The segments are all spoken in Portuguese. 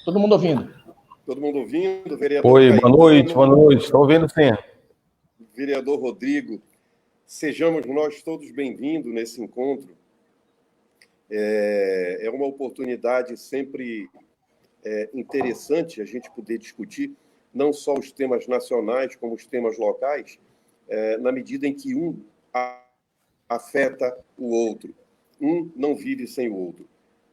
Todo mundo ouvindo? Todo mundo ouvindo? Vereador Oi, Caetano, boa noite. Estou ouvindo sim. Vereador Rodrigo, sejamos nós todos bem-vindos nesse encontro. É uma oportunidade sempre interessante a gente poder discutir não só os temas nacionais, como os temas locais, na medida em que um afeta o outro. Um não vive sem o outro.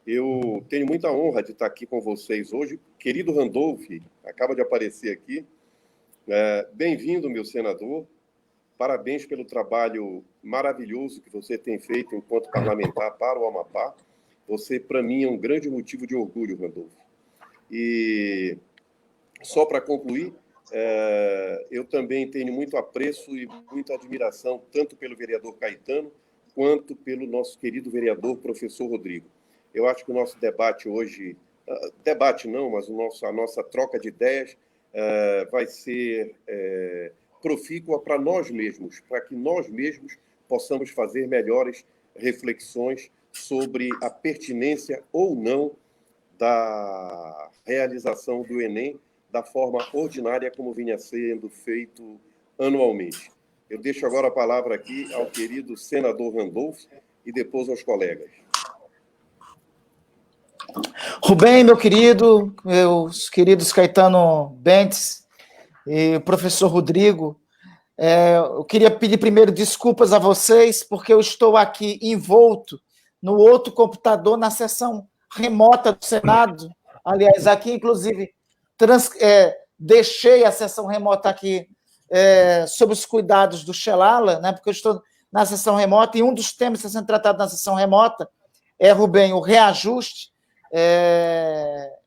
Eu tenho muita honra de estar aqui com vocês hoje. Querido Randolph, acaba de aparecer aqui. Bem-vindo, meu senador. Parabéns pelo trabalho maravilhoso que você tem feito enquanto parlamentar para o Amapá. Você, para mim, é um grande motivo de orgulho, Randolph. E só para concluir, eu também tenho muito apreço e muita admiração tanto pelo vereador Caetano quanto pelo nosso querido vereador, professor Rodrigo. Eu acho que o nosso debate hoje, debate não, mas a nossa troca de ideias vai ser profícua para nós mesmos, para que nós mesmos possamos fazer melhores reflexões sobre a pertinência ou não da realização do Enem da forma ordinária como vinha sendo feito anualmente. Eu deixo agora a palavra aqui ao querido senador Randolph e depois aos colegas. Rubem, meu querido, meus queridos Caetano Bentes e o professor Rodrigo, eu queria pedir primeiro desculpas a vocês, porque eu estou aqui envolto no outro computador, na sessão remota do Senado. Aliás, aqui, inclusive, deixei a sessão remota aqui sob os cuidados do Xelala, né, porque eu estou na sessão remota, e um dos temas que está sendo tratado na sessão remota Rubem, o reajuste,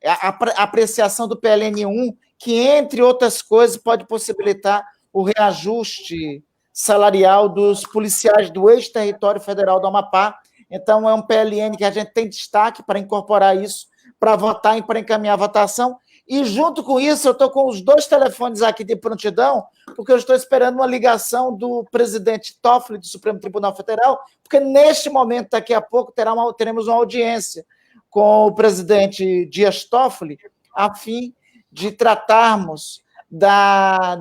a apreciação do PLN1, que, entre outras coisas, pode possibilitar o reajuste salarial dos policiais do ex-território federal do Amapá. Então, é um PLN que a gente tem destaque para incorporar isso, para votar e para encaminhar a votação. E, junto com isso, eu estou com os 2 telefones aqui de prontidão, porque eu estou esperando uma ligação do presidente Toffoli, do Supremo Tribunal Federal, porque, neste momento, daqui a pouco, teremos uma audiência com o presidente Dias Toffoli, a fim de tratarmos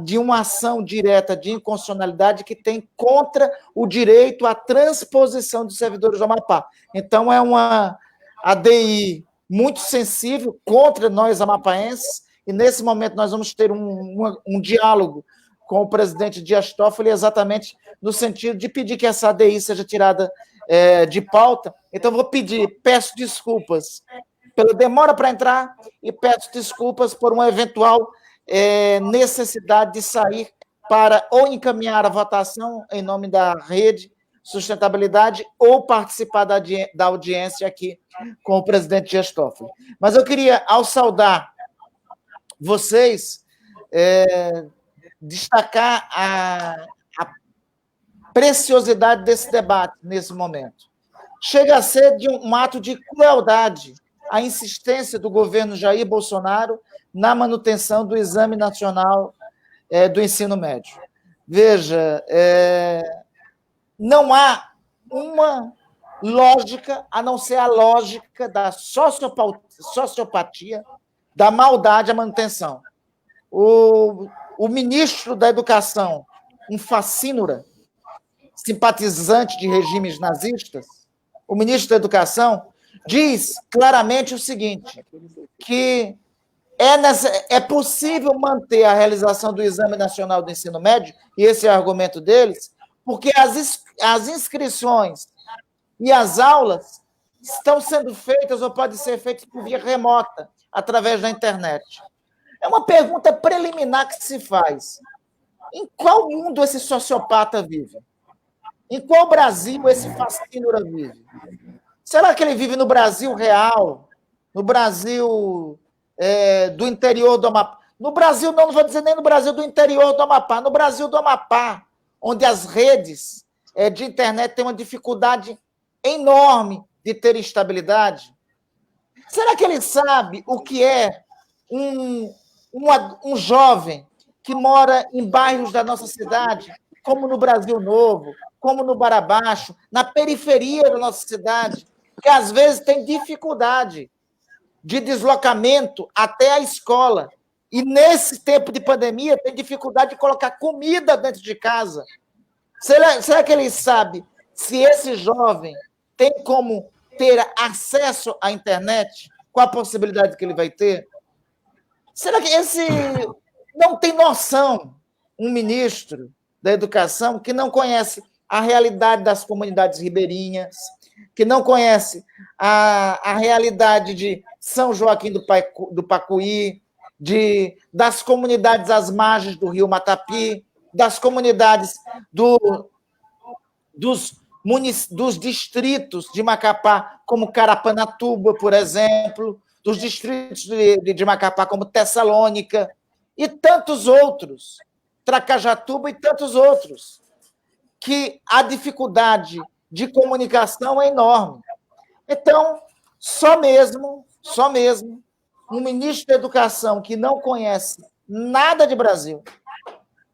de uma ação direta de inconstitucionalidade que tem contra o direito à transposição dos servidores do Amapá. Então, é uma ADI muito sensível contra nós amapaenses, e nesse momento nós vamos ter um diálogo com o presidente Dias Toffoli, exatamente no sentido de pedir que essa ADI seja tirada de pauta. Então, peço desculpas pela demora para entrar e peço desculpas por uma eventual necessidade de sair para ou encaminhar a votação em nome da Rede Sustentabilidade ou participar da audiência aqui com o presidente Dias Toffoli. Mas eu queria, ao saudar vocês, destacar a preciosidade desse debate nesse momento. Chega a ser de um ato de crueldade a insistência do governo Jair Bolsonaro na manutenção do Exame Nacional do Ensino Médio. Veja, não há uma lógica, a não ser a lógica da sociopatia, da maldade à manutenção. O ministro da Educação, um facínora, simpatizante de regimes nazistas, o ministro da Educação diz claramente o seguinte, que é possível manter a realização do Exame Nacional do Ensino Médio, e esse é o argumento deles, porque as inscrições e as aulas estão sendo feitas ou podem ser feitas por via remota, através da internet. É uma pergunta preliminar que se faz. Em qual mundo esse sociopata vive? Em qual Brasil esse fascínora vive? Será que ele vive no Brasil real? No Brasil do interior do Amapá? No Brasil, não vou dizer nem no Brasil do interior do Amapá, no Brasil do Amapá, onde as redes de internet têm uma dificuldade enorme de ter estabilidade. Será que ele sabe o que é um jovem que mora em bairros da nossa cidade, como no Brasil Novo, como no Barabaixo, na periferia da nossa cidade, que às vezes tem dificuldade de deslocamento até a escola. E nesse tempo de pandemia tem dificuldade de colocar comida dentro de casa. Será que ele sabe se esse jovem tem como ter acesso à internet? Qual a possibilidade que ele vai ter? Será que esse não tem noção, um ministro da educação que não conhece a realidade das comunidades ribeirinhas, que não conhece a realidade de São Joaquim do Pacuí, das comunidades às margens do rio Matapi, das comunidades dos distritos de Macapá, como Carapanatuba, por exemplo, dos distritos de Macapá, como Tessalônica, e tantos outros, Tracajatuba e tantos outros, que a dificuldade de comunicação é enorme. Então, só mesmo um ministro da Educação que não conhece nada de Brasil,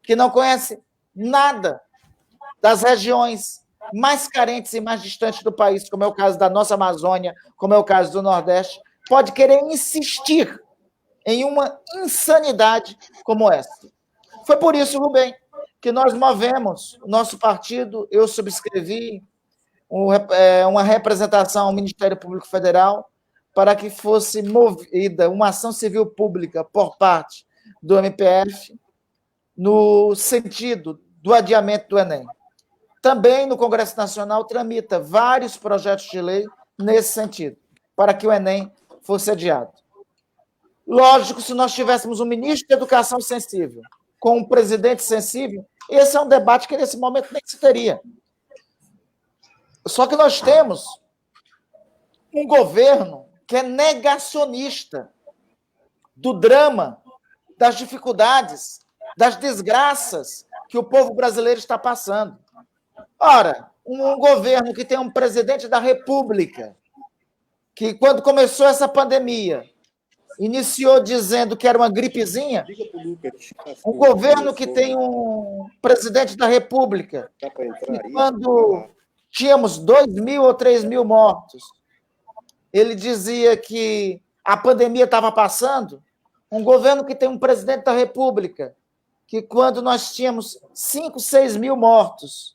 que não conhece nada das regiões mais carentes e mais distantes do país, como é o caso da nossa Amazônia, como é o caso do Nordeste, pode querer insistir em uma insanidade como essa. Foi por isso, Rubem, que nós movemos o nosso partido, eu subscrevi uma representação ao Ministério Público Federal para que fosse movida uma ação civil pública por parte do MPF no sentido do adiamento do Enem. Também no Congresso Nacional tramita vários projetos de lei nesse sentido, para que o Enem fosse adiado. Lógico, se nós tivéssemos um ministro da Educação sensível, com um presidente sensível, esse é um debate que nesse momento nem se teria. Só que nós temos um governo que é negacionista do drama, das dificuldades, das desgraças que o povo brasileiro está passando. Ora, um governo que tem um presidente da República, que quando começou essa pandemia, iniciou dizendo que era uma gripezinha, um governo que tem um presidente da República, que quando tínhamos 2.000 ou 3.000 mortos, ele dizia que a pandemia estava passando, um governo que tem um presidente da República, que quando nós tínhamos 5, 6 mil mortos,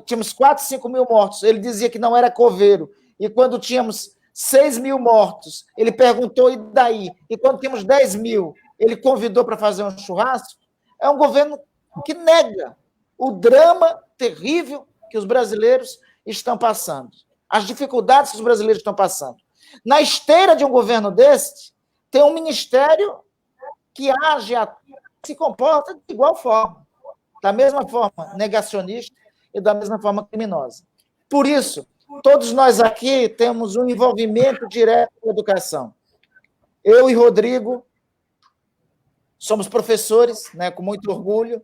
tínhamos 4, 5 mil mortos, ele dizia que não era coveiro, e quando tínhamos 6 mil mortos, ele perguntou, e daí? E quando temos 10 mil, ele convidou para fazer um churrasco. É um governo que nega o drama terrível que os brasileiros estão passando, as dificuldades que os brasileiros estão passando. Na esteira de um governo desse, tem um ministério que age, se comporta de igual forma, da mesma forma negacionista e da mesma forma criminosa. Por isso, todos nós aqui temos um envolvimento direto com a educação. Eu e Rodrigo somos professores, né, com muito orgulho.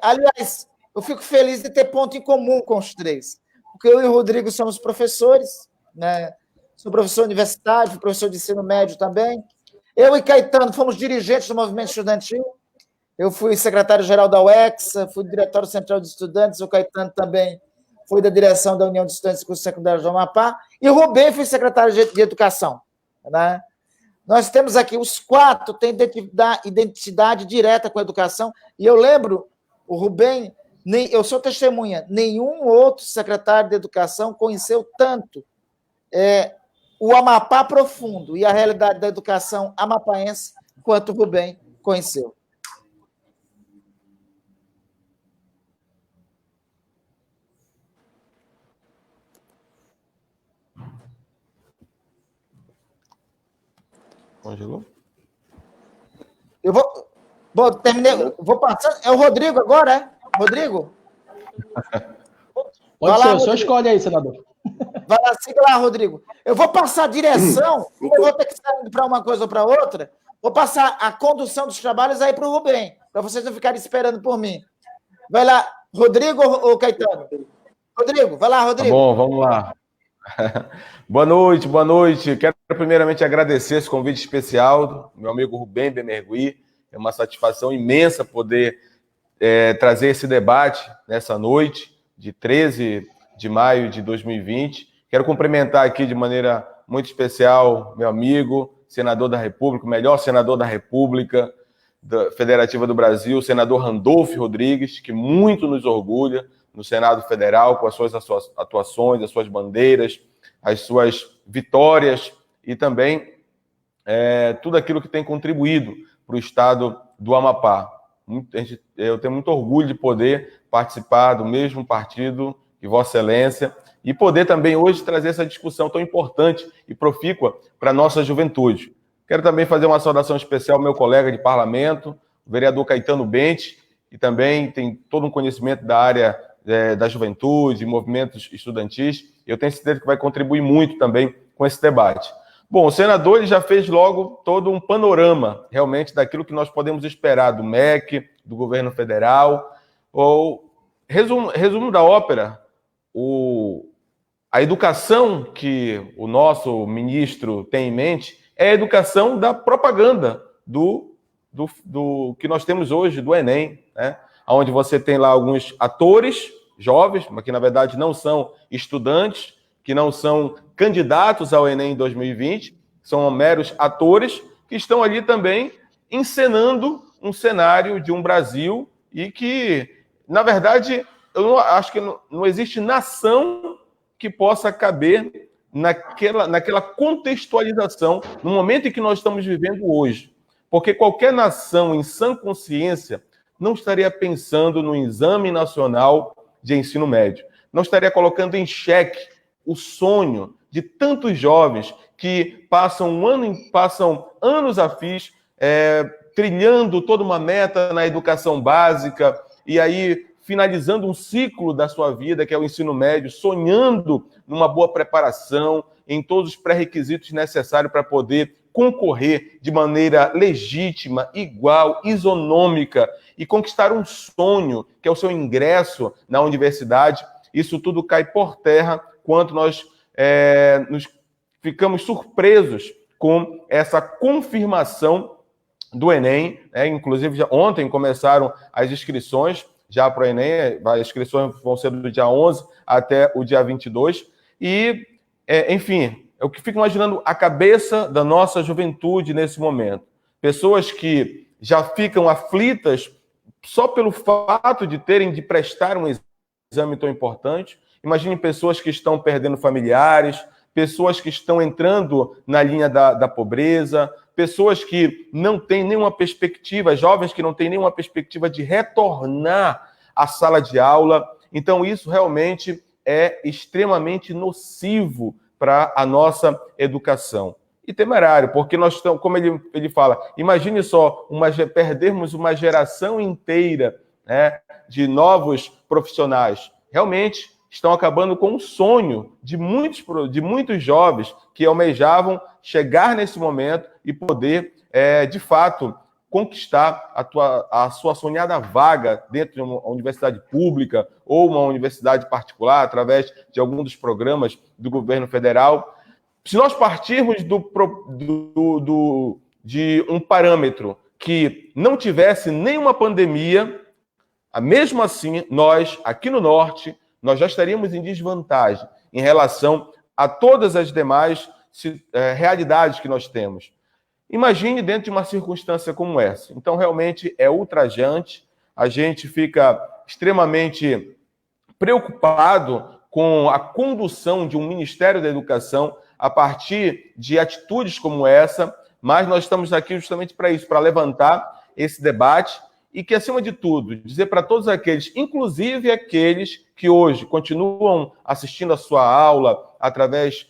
Aliás, eu fico feliz de ter ponto em comum com os três, porque eu e o Rodrigo somos professores, né? Sou professor universitário, fui professor de ensino médio também. Eu e Caetano fomos dirigentes do movimento estudantil. Eu fui secretário-geral da UEXA, fui diretório central de estudantes, o Caetano também foi da direção da União de Estudantes de Curso Secundário do Amapá, e o Rubem foi secretário de Educação. Né? Nós temos aqui, os 4 têm identidade direta com a educação, e eu lembro, o Rubem, eu sou testemunha, nenhum outro secretário de Educação conheceu tanto o Amapá profundo e a realidade da educação amapaense quanto o Rubem conheceu. Congelou? Eu vou... Bom, terminei. Vou passar. É o Rodrigo agora, é? Rodrigo? Pode ser, o senhor escolhe aí, senador. Vai lá, siga lá, Rodrigo. Eu vou passar a direção, eu vou ter que sair para uma coisa ou para outra, vou passar a condução dos trabalhos aí para o Rubem, para vocês não ficarem esperando por mim. Vai lá, Rodrigo ou Caetano? Rodrigo, vai lá, Rodrigo. Tá bom, vamos lá. Boa noite, boa noite. Quero primeiramente agradecer esse convite especial do meu amigo Rubem Bemergui. É uma satisfação imensa poder trazer esse debate nessa noite de 13 de maio de 2020. Quero cumprimentar aqui de maneira muito especial, meu amigo, senador da República, o melhor senador da República Federativa do Brasil, o senador Randolfo Rodrigues, que muito nos orgulha no Senado Federal, com as suas atuações, as suas bandeiras, as suas vitórias e também tudo aquilo que tem contribuído para o estado do Amapá. Eu tenho muito orgulho de poder participar do mesmo partido que Vossa Excelência e poder também hoje trazer essa discussão tão importante e profícua para a nossa juventude. Quero também fazer uma saudação especial ao meu colega de parlamento, o vereador Caetano Bente, que também tem todo um conhecimento da área da juventude, movimentos estudantis. Eu tenho certeza que vai contribuir muito também com esse debate. Bom, o senador ele já fez logo todo um panorama, realmente, daquilo que nós podemos esperar do MEC, do governo federal. Resumo da ópera, a educação que o nosso ministro tem em mente é a educação da propaganda do que nós temos hoje, do Enem, né? Onde você tem lá alguns atores jovens, mas que na verdade não são estudantes, que não são candidatos ao Enem 2020, são meros atores que estão ali também encenando um cenário de um Brasil e que, na verdade, eu acho que não existe nação que possa caber naquela contextualização no momento em que nós estamos vivendo hoje. Porque qualquer nação em sã consciência não estaria pensando no Exame Nacional de Ensino Médio, não estaria colocando em xeque o sonho de tantos jovens que passam anos a fio trilhando toda uma meta na educação básica e aí finalizando um ciclo da sua vida, que é o ensino médio, sonhando numa boa preparação, em todos os pré-requisitos necessários para poder concorrer de maneira legítima, igual, isonômica e conquistar um sonho, que é o seu ingresso na universidade. Isso tudo cai por terra quando nós nos ficamos surpresos com essa confirmação do Enem. Inclusive, ontem começaram as inscrições já para o Enem, as inscrições vão ser do dia 11 até o dia 22. E, enfim, eu fico imaginando a cabeça da nossa juventude nesse momento. Pessoas que já ficam aflitas só pelo fato de terem de prestar um exame tão importante. Imagine pessoas que estão perdendo familiares, pessoas que estão entrando na linha da pobreza, pessoas que não têm nenhuma perspectiva, jovens que não têm nenhuma perspectiva de retornar à sala de aula. Então, isso realmente é extremamente nocivo para a nossa educação. E temerário, porque nós estamos, como ele fala, imagine só, perdermos uma geração inteira, né, de novos profissionais. Realmente estão acabando com o sonho de muitos jovens que almejavam chegar nesse momento e poder, de fato, conquistar a sua sonhada vaga dentro de uma universidade pública ou uma universidade particular, através de algum dos programas do governo federal. Se nós partirmos de um parâmetro que não tivesse nenhuma pandemia, mesmo assim, nós, aqui no Norte, nós já estaríamos em desvantagem em relação a todas as demais realidades que nós temos. Imagine dentro de uma circunstância como essa. Então, realmente é ultrajante, a gente fica extremamente preocupado com a condução de um Ministério da Educação a partir de atitudes como essa, mas nós estamos aqui justamente para isso, para levantar esse debate e que, acima de tudo, dizer para todos aqueles, inclusive aqueles que hoje continuam assistindo a sua aula através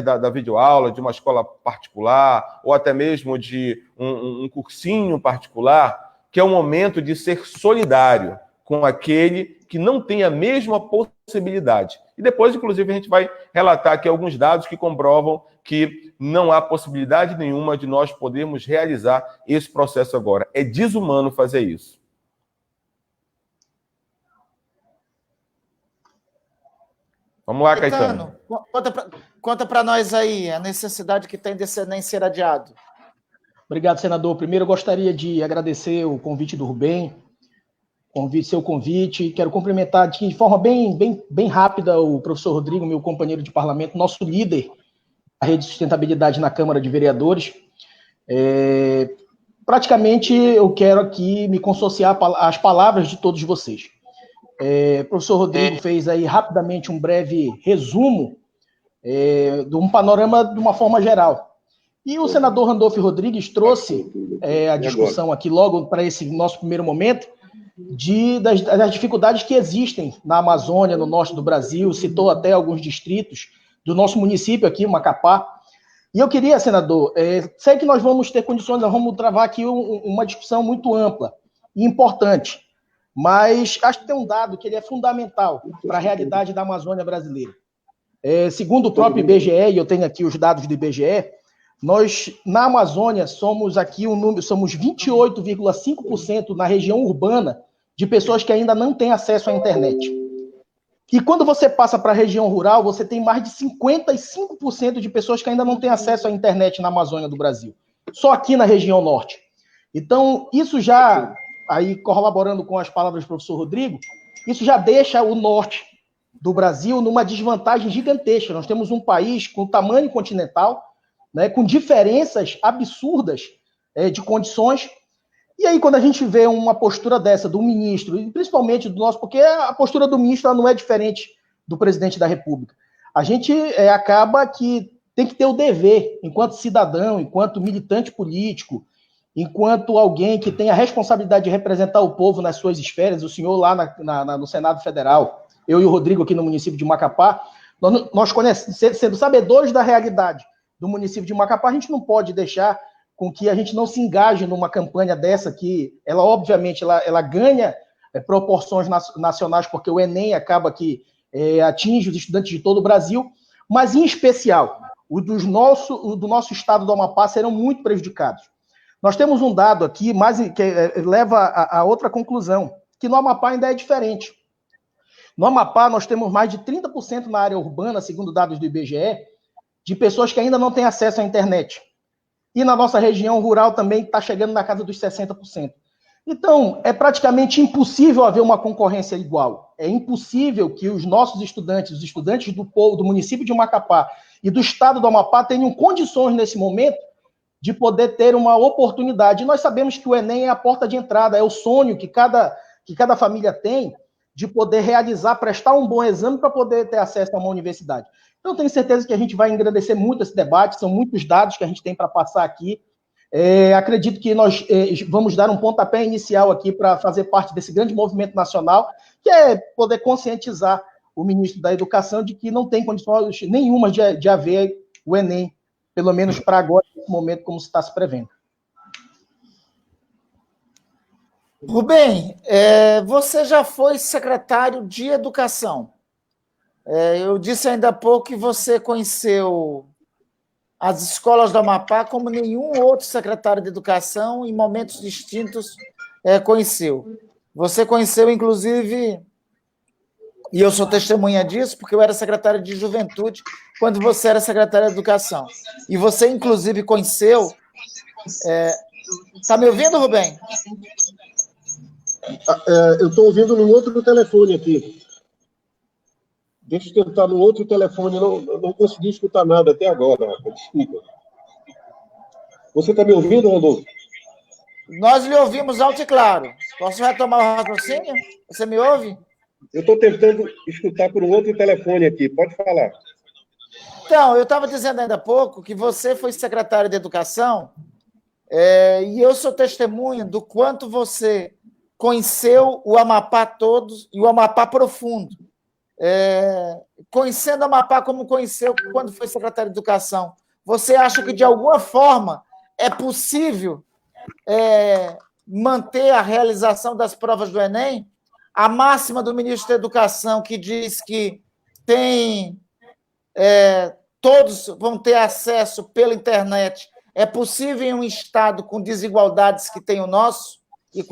da videoaula de uma escola particular ou até mesmo de um cursinho particular, que é o momento de ser solidário com aquele que não tem a mesma possibilidade. E depois, inclusive, a gente vai relatar aqui alguns dados que comprovam que não há possibilidade nenhuma de nós podermos realizar esse processo agora. É desumano fazer isso. Vamos lá, Caetano. Conta para nós aí a necessidade que tem desse Enem ser adiado. Obrigado, senador. Primeiro, eu gostaria de agradecer o convite do Rubem, seu convite. Quero cumprimentar de forma bem rápida o professor Rodrigo, meu companheiro de parlamento, nosso líder Rede de Sustentabilidade na Câmara de Vereadores. Praticamente, eu quero aqui me consociar às palavras de todos vocês. O professor Rodrigo fez aí rapidamente um breve resumo de um panorama de uma forma geral. E o senador Randolfo Rodrigues trouxe a discussão aqui logo para esse nosso primeiro momento das dificuldades que existem na Amazônia, no norte do Brasil, citou até alguns distritos do nosso município aqui, Macapá. E eu queria, senador, sei que nós vamos ter condições, nós vamos travar aqui uma discussão muito ampla e importante, mas acho que tem um dado que ele é fundamental para a realidade da Amazônia brasileira. Segundo o próprio IBGE, e eu tenho aqui os dados do IBGE, nós, na Amazônia, somos aqui somos 28,5% na região urbana de pessoas que ainda não têm acesso à internet. E quando você passa para a região rural, você tem mais de 55% de pessoas que ainda não têm acesso à internet na Amazônia do Brasil. Só aqui na região norte. Então, isso já, aí corroborando com as palavras do professor Rodrigo, isso já deixa o norte do Brasil numa desvantagem gigantesca. Nós temos um país com tamanho continental, né, com diferenças absurdas de condições. E aí, quando a gente vê uma postura dessa do ministro, e principalmente do nosso, porque a postura do ministro ela não é diferente do presidente da República, a gente acaba que tem que ter o dever, enquanto cidadão, enquanto militante político, enquanto alguém que tem a responsabilidade de representar o povo nas suas esferas, o senhor lá no Senado Federal, eu e o Rodrigo aqui no município de Macapá, nós sendo sabedores da realidade do município de Macapá, a gente não pode deixar com que a gente não se engaje numa campanha dessa, que ela, obviamente, ela ganha proporções nacionais, porque o Enem acaba que atinge os estudantes de todo o Brasil, mas, em especial, o do nosso estado do Amapá serão muito prejudicados. Nós temos um dado aqui que leva a outra conclusão, que no Amapá ainda é diferente. No Amapá, nós temos mais de 30% na área urbana, segundo dados do IBGE, de pessoas que ainda não têm acesso à internet. E na nossa região rural também está chegando na casa dos 60%. Então, é praticamente impossível haver uma concorrência igual. É impossível que os nossos estudantes, os estudantes do povo, do município de Macapá e do estado do Amapá tenham condições nesse momento de poder ter uma oportunidade. E nós sabemos que o Enem é a porta de entrada, é o sonho que cada família tem de poder realizar, prestar um bom exame para poder ter acesso a uma universidade. Então, tenho certeza que a gente vai engrandecer muito esse debate, são muitos dados que a gente tem para passar aqui. Acredito que nós vamos dar um pontapé inicial aqui para fazer parte desse grande movimento nacional, que é poder conscientizar o ministro da Educação de que não tem condições nenhuma de haver o Enem, pelo menos para agora, nesse momento, como se está se prevendo. Rubem, você já foi secretário de Educação. Eu disse ainda há pouco que você conheceu as escolas do Amapá como nenhum outro secretário de Educação, em momentos distintos, conheceu. Você conheceu, inclusive, e eu sou testemunha disso, porque eu era secretário de Juventude quando você era secretário de Educação. E você, inclusive, conheceu... Está me ouvindo, Rubem? Eu estou ouvindo num outro telefone aqui. Deixa eu tentar no outro telefone, não consegui escutar nada até agora, desculpa. Você está me ouvindo, Rodolfo? Nós lhe ouvimos alto e claro. Posso retomar o raciocínio? Você me ouve? Eu estou tentando escutar por um outro telefone aqui, pode falar. Então, eu estava dizendo ainda há pouco que você foi secretário de Educação e eu sou testemunha do quanto você conheceu o Amapá todos e o Amapá profundo. Conhecendo o Amapá como conheceu quando foi secretário de Educação, você acha que, de alguma forma, é possível manter a realização das provas do Enem? A máxima do ministro da Educação, que diz que todos vão ter acesso pela internet, é possível em um estado com desigualdades que tem o nosso e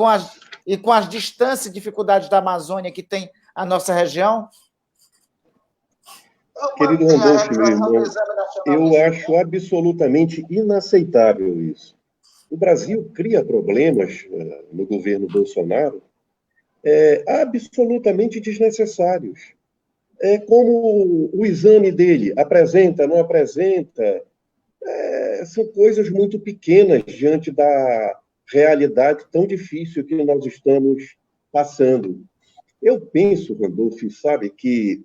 com as distâncias e dificuldades da Amazônia que tem a nossa região? Querido Randolfo, meu irmão, eu acho absolutamente inaceitável isso. O Brasil cria problemas no governo Bolsonaro absolutamente desnecessários. como o exame dele apresenta, não apresenta, são coisas muito pequenas diante da realidade tão difícil que nós estamos passando. Eu penso, Randolfo, sabe, que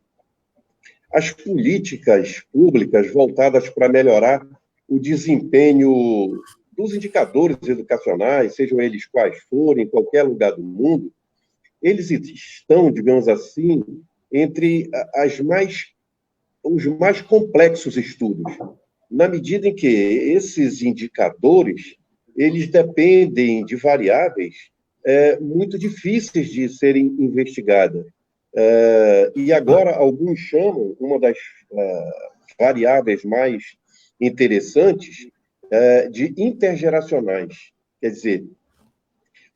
as políticas públicas voltadas para melhorar o desempenho dos indicadores educacionais, sejam eles quais forem, em qualquer lugar do mundo, eles estão, digamos assim, entre os mais complexos estudos, na medida em que esses indicadores eles dependem de variáveis muito difíceis de serem investigadas. E agora alguns chamam uma das variáveis mais interessantes de intergeracionais. Quer dizer,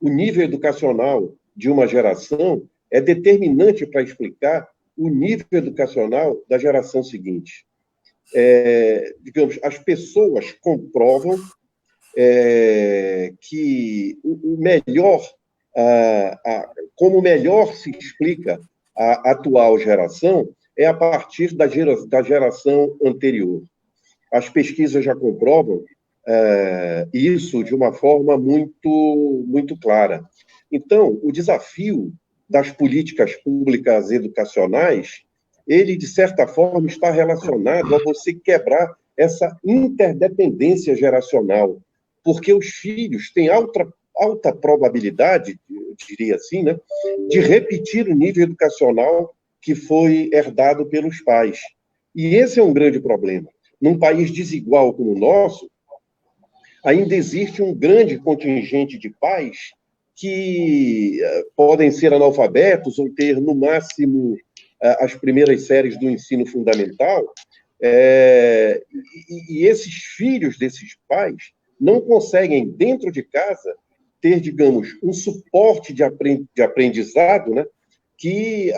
o nível educacional de uma geração é determinante para explicar o nível educacional da geração seguinte. Digamos, as pessoas comprovam que o melhor, como melhor se explica a atual geração é a partir da geração anterior. As pesquisas já comprovam isso de uma forma muito, muito clara. Então, o desafio das políticas públicas educacionais, ele, de certa forma, está relacionado a você quebrar essa interdependência geracional, porque os filhos têm alta probabilidade, eu diria assim, né, de repetir o nível educacional que foi herdado pelos pais. E esse é um grande problema. Num país desigual como o nosso, ainda existe um grande contingente de pais que podem ser analfabetos ou ter, no máximo, as primeiras séries do ensino fundamental, e esses filhos desses pais não conseguem, dentro de casa, ter, digamos, um suporte de aprendizado, né, que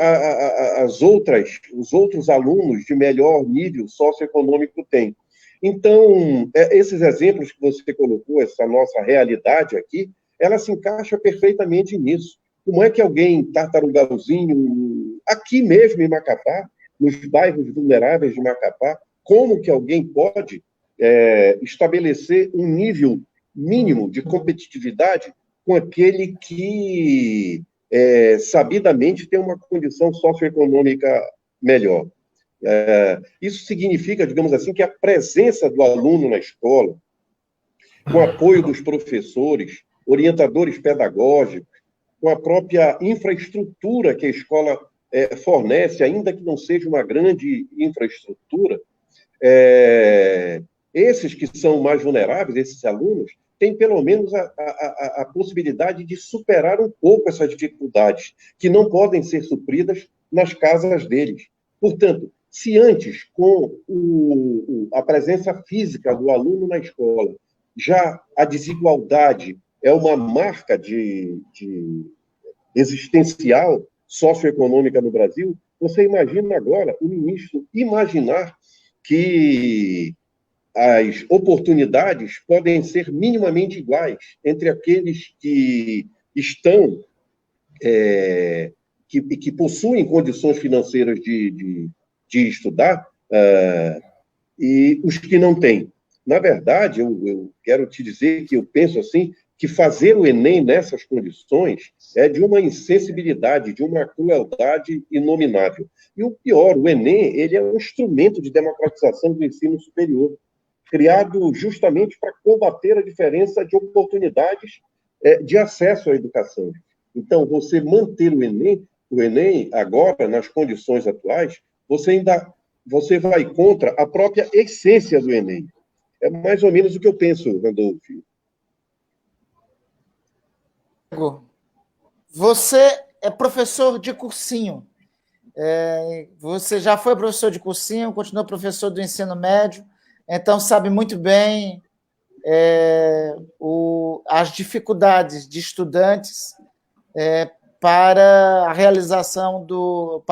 os outros alunos de melhor nível socioeconômico têm. Então, esses exemplos que você colocou, essa nossa realidade aqui, ela se encaixa perfeitamente nisso. Como é que alguém, Tartarugazinho, aqui mesmo em Macapá, nos bairros vulneráveis de Macapá, como que alguém pode estabelecer um nível mínimo de competitividade com aquele que sabidamente tem uma condição socioeconômica melhor? Isso significa, digamos assim, que a presença do aluno na escola, com o apoio dos professores, orientadores pedagógicos, com a própria infraestrutura que a escola fornece, ainda que não seja uma grande infraestrutura, esses que são mais vulneráveis, esses alunos, têm pelo menos a possibilidade de superar um pouco essas dificuldades, que não podem ser supridas nas casas deles. Portanto, se antes, com a presença física do aluno na escola, já a desigualdade é uma marca de existencial socioeconômica no Brasil, você imagina agora o ministro imaginar que as oportunidades podem ser minimamente iguais entre aqueles que estão, que possuem condições financeiras de estudar e os que não têm. Na verdade, eu quero te dizer que eu penso assim, que fazer o Enem nessas condições é de uma insensibilidade, de uma crueldade inominável. E o pior, o Enem ele é um instrumento de democratização do ensino superior, criado justamente para combater a diferença de oportunidades de acesso à educação. Então, você manter o Enem agora, nas condições atuais, você vai contra a própria essência do Enem. É mais ou menos o que eu penso, Randolfo. Você é professor de cursinho. Você já foi professor de cursinho, continuou professor do ensino médio, então sabe muito bem as dificuldades de estudantes para a realização do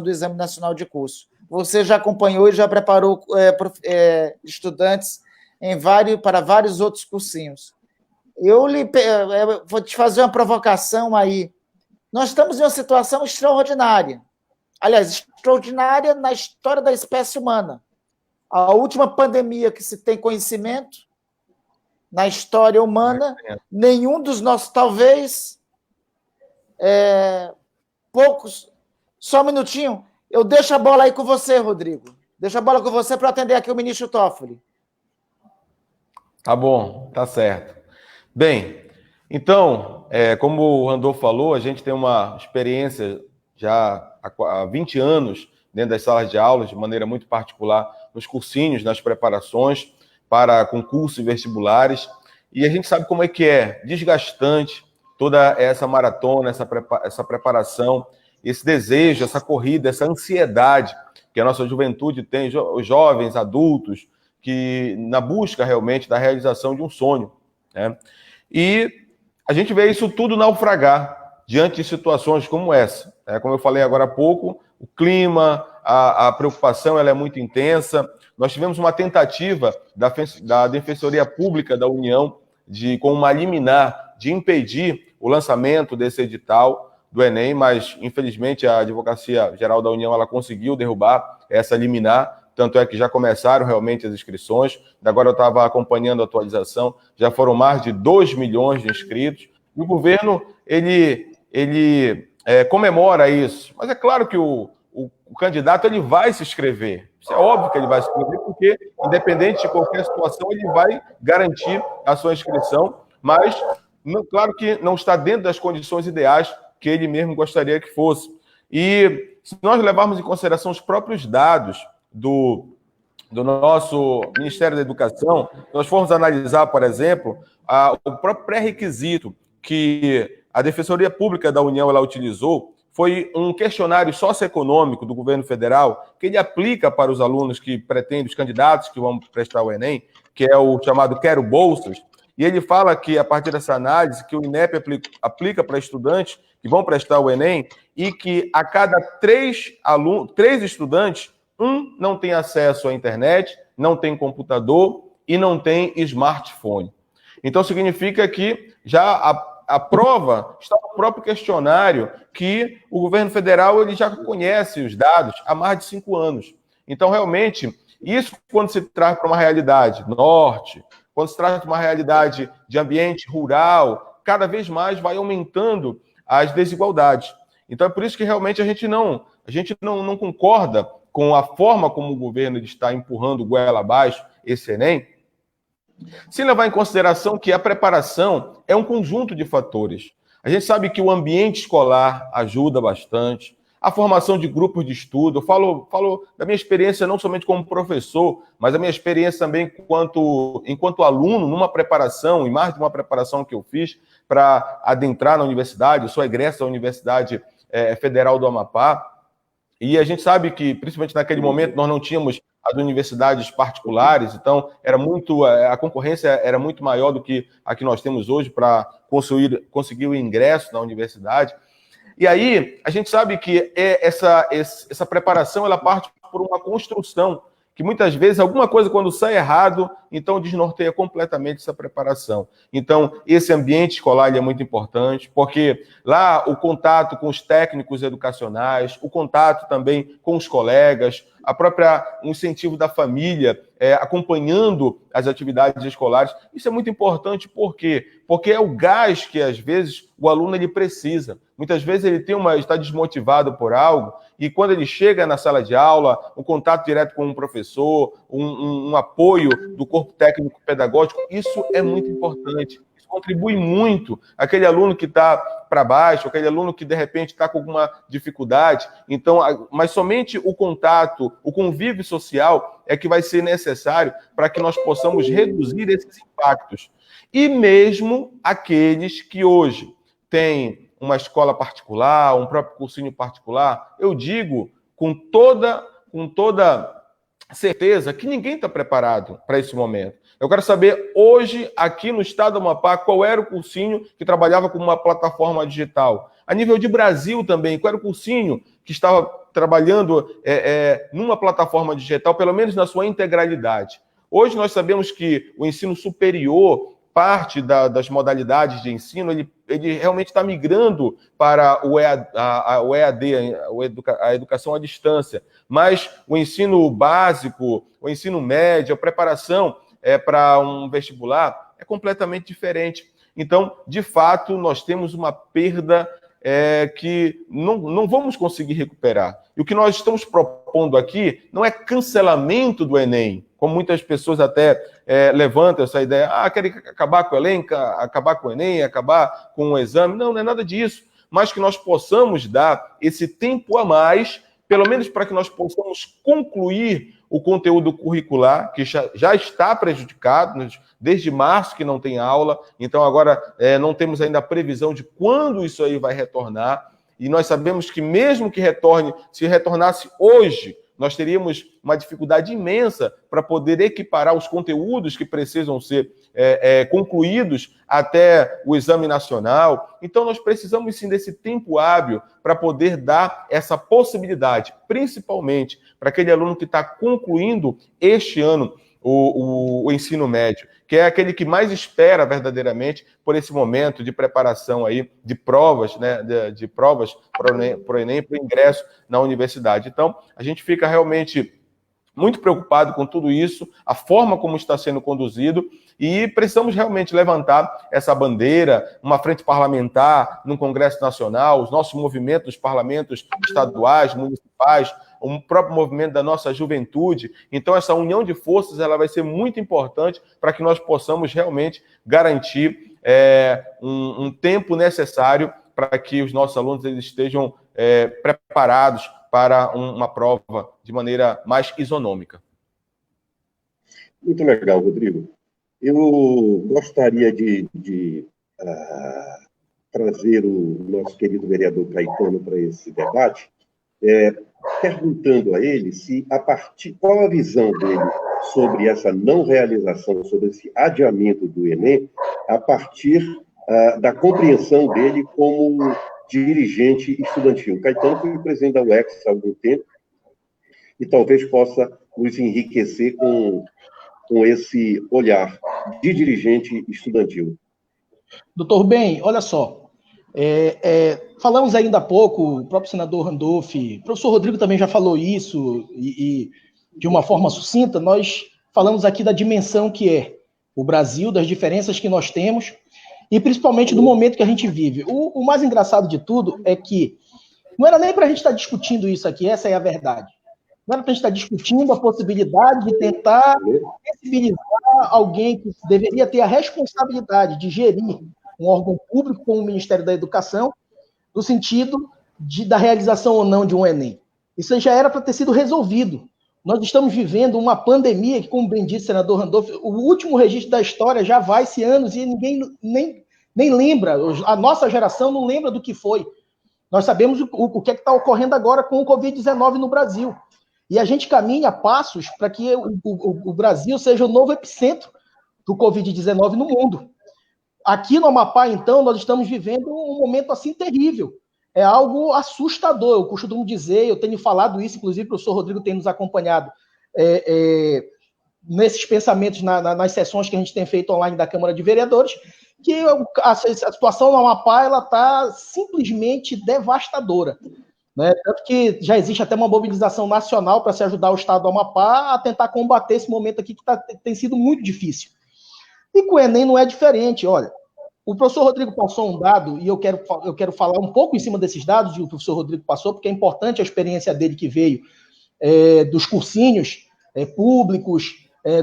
Exame Nacional de Curso. Você já acompanhou e já preparou estudantes para vários outros cursinhos. Eu vou te fazer uma provocação aí. Nós estamos em uma situação extraordinária. aliás, extraordinária na história da espécie humana. A última pandemia que se tem conhecimento na história humana, nenhum dos nossos, talvez, poucos. Só um minutinho, eu deixo a bola aí com você, Rodrigo. Deixo a bola com você para atender aqui o ministro Toffoli. Tá bom, tá certo. Bem, então, como o Randolfo falou, a gente tem uma experiência já há 20 anos dentro das salas de aulas, de maneira muito particular, nos cursinhos, nas preparações para concursos e vestibulares, e a gente sabe como é que é desgastante toda essa maratona, essa preparação, esse desejo, essa corrida, essa ansiedade que a nossa juventude tem, os jovens, adultos, que na busca realmente da realização de um sonho, né? E a gente vê isso tudo naufragar diante de situações como essa, né? Como eu falei agora há pouco, o clima, a preocupação ela é muito intensa. Nós tivemos uma tentativa da Defensoria Pública da União com uma liminar de impedir o lançamento desse edital do Enem, mas infelizmente a Advocacia Geral da União ela conseguiu derrubar essa liminar, tanto é que já começaram realmente as inscrições. Agora eu estava acompanhando a atualização, já foram mais de 2 milhões de inscritos, e o governo ele comemora isso, mas é claro que o candidato ele vai se inscrever. Isso é óbvio que ele vai se inscrever, porque, independente de qualquer situação, ele vai garantir a sua inscrição, mas, claro que não está dentro das condições ideais que ele mesmo gostaria que fosse. E se nós levarmos em consideração os próprios dados do nosso Ministério da Educação, nós formos analisar, por exemplo, o próprio pré-requisito que a Defensoria Pública da União ela utilizou foi um questionário socioeconômico do governo federal que ele aplica para os alunos que pretendem, os candidatos que vão prestar o Enem, que é o chamado Quero Bolsas, e ele fala que, a partir dessa análise, que o INEP aplica para estudantes que vão prestar o Enem e que a cada 3 estudantes, um não tem acesso à internet, não tem computador e não tem smartphone. Então, significa que já a prova está no próprio questionário que o governo federal ele já conhece os dados há mais de 5 anos. Então, realmente, isso quando se traz para uma realidade norte, quando se traz para uma realidade de ambiente rural, cada vez mais vai aumentando as desigualdades. Então, é por isso que realmente a gente não concorda com a forma como o governo está empurrando goela abaixo esse Enem, sem levar em consideração que a preparação é um conjunto de fatores. A gente sabe que o ambiente escolar ajuda bastante, a formação de grupos de estudo. Eu falo da minha experiência não somente como professor, mas a minha experiência também enquanto aluno, numa preparação, e mais de uma preparação que eu fiz para adentrar na universidade. Eu sou egresso da Universidade Federal do Amapá, e a gente sabe que, principalmente naquele momento, nós não tínhamos as universidades particulares, então a concorrência era muito maior do que a que nós temos hoje para conseguir o ingresso na universidade. E aí, a gente sabe que essa preparação ela parte por uma construção, que muitas vezes alguma coisa quando sai errado, então desnorteia completamente essa preparação. Então, esse ambiente escolar ele é muito importante, porque lá o contato com os técnicos educacionais, o contato também com os colegas, o incentivo da família, acompanhando as atividades escolares, isso é muito importante, por quê? Porque é o gás que, às vezes, o aluno ele precisa. Muitas vezes ele está desmotivado por algo, e quando ele chega na sala de aula, um contato direto com um professor, um apoio do corpo técnico pedagógico, isso é muito importante. Isso contribui muito. Aquele aluno que está para baixo, aquele aluno que, de repente, está com alguma dificuldade. Então, mas somente o contato, o convívio social é que vai ser necessário para que nós possamos reduzir esses impactos. E mesmo aqueles que hoje têm uma escola particular, um próprio cursinho particular, eu digo com toda certeza que ninguém está preparado para esse momento. Eu quero saber hoje, aqui no estado do Amapá, qual era o cursinho que trabalhava com uma plataforma digital. A nível de Brasil também, qual era o cursinho que estava trabalhando numa plataforma digital, pelo menos na sua integralidade. Hoje nós sabemos que o ensino superior parte das modalidades de ensino, ele realmente está migrando para o EAD, a educação à distância. Mas o ensino básico, o ensino médio, a preparação para um vestibular é completamente diferente. Então, de fato, nós temos uma perda que não vamos conseguir recuperar. E o que nós estamos propondo aqui não é cancelamento do Enem, como muitas pessoas até levantam essa ideia, querem acabar com o Enem, acabar com o Enem, acabar com o exame. Não é nada disso, mas que nós possamos dar esse tempo a mais, pelo menos para que nós possamos concluir o conteúdo curricular, que já está prejudicado, desde março que não tem aula, então agora não temos ainda a previsão de quando isso aí vai retornar, e nós sabemos que mesmo que retorne, se retornasse hoje, nós teríamos uma dificuldade imensa para poder equiparar os conteúdos que precisam ser concluídos até o exame nacional. Então, nós precisamos sim desse tempo hábil para poder dar essa possibilidade, principalmente para aquele aluno que está concluindo este ano o ensino médio, que é aquele que mais espera verdadeiramente por esse momento de preparação aí, de provas, né, de provas para o Enem, para o ingresso na universidade. Então, a gente fica realmente muito preocupado com tudo isso, a forma como está sendo conduzido, e precisamos realmente levantar essa bandeira, uma frente parlamentar no Congresso Nacional, os nossos movimentos nos parlamentos estaduais, municipais, o próprio movimento da nossa juventude. Então, essa união de forças ela vai ser muito importante para que nós possamos realmente garantir um tempo necessário para que os nossos alunos eles estejam preparados para uma prova de maneira mais isonômica. Muito legal, Rodrigo. Eu gostaria de trazer o nosso querido vereador Caetano para esse debate, perguntando a ele qual a visão dele sobre essa não realização, sobre esse adiamento do Enem, a partir da compreensão dele como dirigente estudantil. Caetano foi presidente da UEX há algum tempo e talvez possa nos enriquecer com esse olhar de dirigente estudantil. Doutor Rubem, olha só, falamos ainda há pouco, o próprio senador Randolph, o professor Rodrigo também já falou isso, e de uma forma sucinta, nós falamos aqui da dimensão que é o Brasil, das diferenças que nós temos, e principalmente do momento que a gente vive. O mais engraçado de tudo é que não era nem para a gente estar discutindo isso aqui, essa é a verdade. Não era para a gente estar discutindo a possibilidade de tentar sensibilizar alguém que deveria ter a responsabilidade de gerir um órgão público como o Ministério da Educação, no sentido da realização ou não de um Enem. Isso já era para ter sido resolvido. Nós estamos vivendo uma pandemia que, como bem disse o senador Randolph, o último registro da história já vai-se anos e ninguém nem lembra, a nossa geração não lembra do que foi. Nós sabemos o que é que está ocorrendo agora com o Covid-19 no Brasil. E a gente caminha a passos para que o Brasil seja o novo epicentro do Covid-19 no mundo. Aqui no Amapá, então, nós estamos vivendo um momento assim terrível. É algo assustador, eu costumo dizer, eu tenho falado isso, inclusive o professor Rodrigo tem nos acompanhado nesses pensamentos, nas sessões que a gente tem feito online da Câmara de Vereadores, que a situação no Amapá está simplesmente devastadora. Né? Tanto que já existe até uma mobilização nacional para se ajudar o Estado do Amapá a tentar combater esse momento aqui que tem sido muito difícil. E com o Enem não é diferente. Olha, o professor Rodrigo passou um dado, e eu quero falar um pouco em cima desses dados que o professor Rodrigo passou, porque é importante a experiência dele que veio dos cursinhos públicos,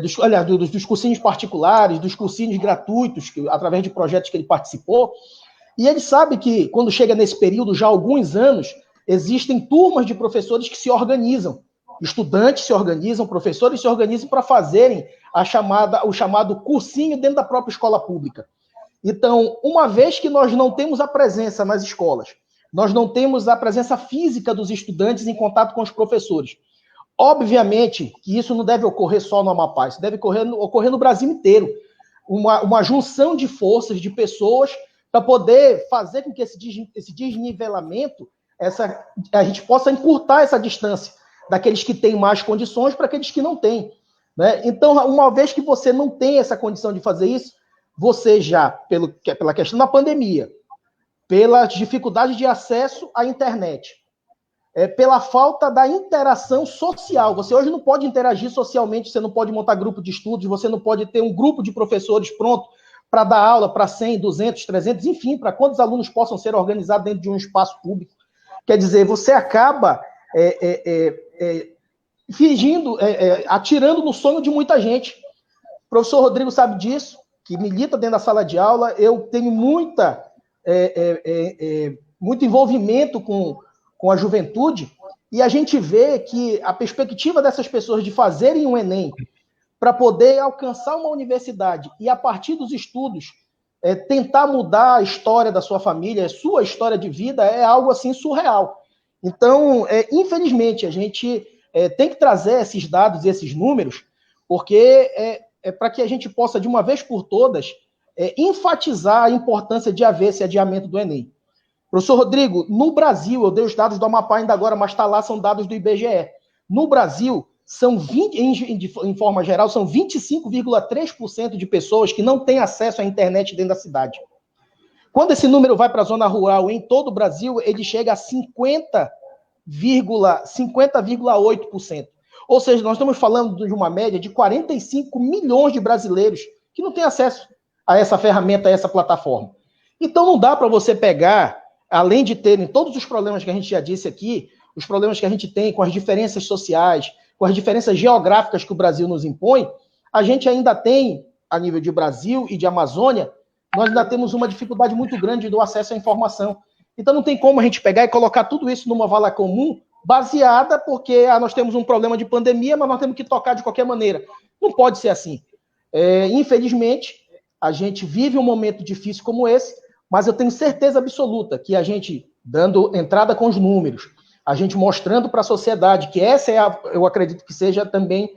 dos cursinhos particulares, dos cursinhos gratuitos, através de projetos que ele participou, e ele sabe que, quando chega nesse período, já há alguns anos, existem turmas de professores que se organizam, estudantes se organizam, professores se organizam para fazerem o chamado cursinho dentro da própria escola pública. Então, uma vez que nós não temos a presença nas escolas, nós não temos a presença física dos estudantes em contato com os professores, obviamente que isso não deve ocorrer só no Amapá, isso deve ocorrer no Brasil inteiro. Uma junção de forças, de pessoas, para poder fazer com que esse desnivelamento, a gente possa encurtar essa distância daqueles que têm mais condições para aqueles que não têm. Né? Então, uma vez que você não tem essa condição de fazer isso, você já, pela questão da pandemia, pelas dificuldades de acesso à internet, pela falta da interação social. Você hoje não pode interagir socialmente, você não pode montar grupo de estudos, você não pode ter um grupo de professores pronto para dar aula para 100, 200, 300, enfim, para quantos alunos possam ser organizados dentro de um espaço público. Quer dizer, você acaba fingindo, atirando no sonho de muita gente. O professor Rodrigo sabe disso, que milita dentro da sala de aula. Eu tenho muito envolvimento com a juventude, e a gente vê que a perspectiva dessas pessoas de fazerem um Enem para poder alcançar uma universidade e, a partir dos estudos, tentar mudar a história da sua família, a sua história de vida, é algo assim surreal. Então, infelizmente, a gente tem que trazer esses dados e esses números, porque para que a gente possa, de uma vez por todas, enfatizar a importância de haver esse adiamento do Enem. Professor Rodrigo, no Brasil, eu dei os dados do Amapá ainda agora, mas está lá, são dados do IBGE. No Brasil, em forma geral, são 25,3% de pessoas que não têm acesso à internet dentro da cidade. Quando esse número vai para a zona rural em todo o Brasil, ele chega a 50,8%. Ou seja, nós estamos falando de uma média de 45 milhões de brasileiros que não têm acesso a essa ferramenta, a essa plataforma. Então não dá para você pegar, além de terem todos os problemas que a gente já disse aqui, os problemas que a gente tem com as diferenças sociais, com as diferenças geográficas que o Brasil nos impõe, a gente ainda tem, a nível de Brasil e de Amazônia, nós ainda temos uma dificuldade muito grande do acesso à informação. Então não tem como a gente pegar e colocar tudo isso numa vala comum, baseada porque nós temos um problema de pandemia, mas nós temos que tocar de qualquer maneira. Não pode ser assim. Infelizmente, a gente vive um momento difícil como esse, mas eu tenho certeza absoluta que a gente, dando entrada com os números, a gente mostrando para a sociedade que essa eu acredito que seja também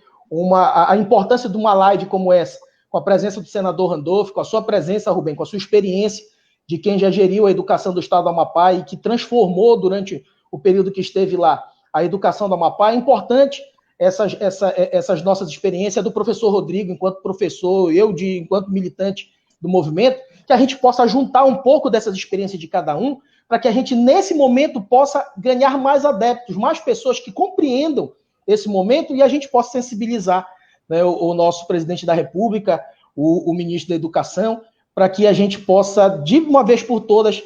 a importância de uma live como essa, com a presença do senador Randolph, com a sua presença, Rubem, com a sua experiência de quem já geriu a educação do Estado do Amapá e que transformou durante o período que esteve lá a educação do Amapá. É importante essas nossas experiências do professor Rodrigo, enquanto professor, enquanto militante do movimento, que a gente possa juntar um pouco dessas experiências de cada um, para que a gente, nesse momento, possa ganhar mais adeptos, mais pessoas que compreendam esse momento e a gente possa sensibilizar, né, o nosso presidente da República, o ministro da Educação, para que a gente possa, de uma vez por todas,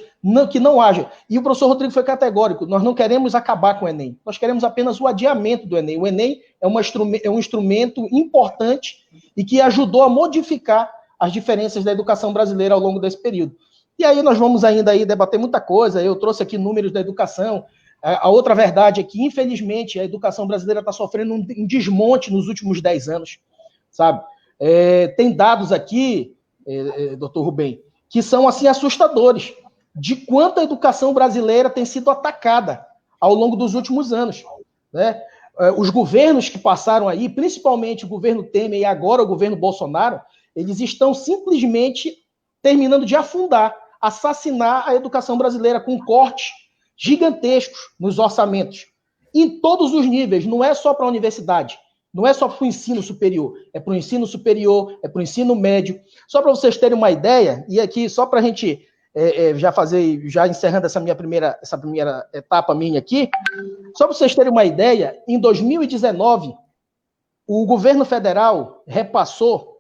que não haja. E o professor Rodrigo foi categórico, nós não queremos acabar com o Enem, nós queremos apenas o adiamento do Enem. O Enem é um instrumento importante e que ajudou a modificar as diferenças da educação brasileira ao longo desse período. E aí nós vamos ainda aí debater muita coisa, eu trouxe aqui números da educação. A outra verdade é que, infelizmente, a educação brasileira está sofrendo um desmonte nos últimos 10 anos, sabe? Tem dados aqui, doutor Rubem, que são, assim, assustadores, de quanto a educação brasileira tem sido atacada ao longo dos últimos anos, né? Os governos que passaram aí, principalmente o governo Temer e agora o governo Bolsonaro, eles estão simplesmente terminando de afundar, assassinar a educação brasileira com cortes gigantescos nos orçamentos, em todos os níveis, não é só para a universidade, não é só para o ensino superior, é para o ensino superior, é para o ensino médio. Só para vocês terem uma ideia, e aqui só para a gente já encerrando essa primeira etapa minha aqui, só para vocês terem uma ideia, em 2019, o governo federal repassou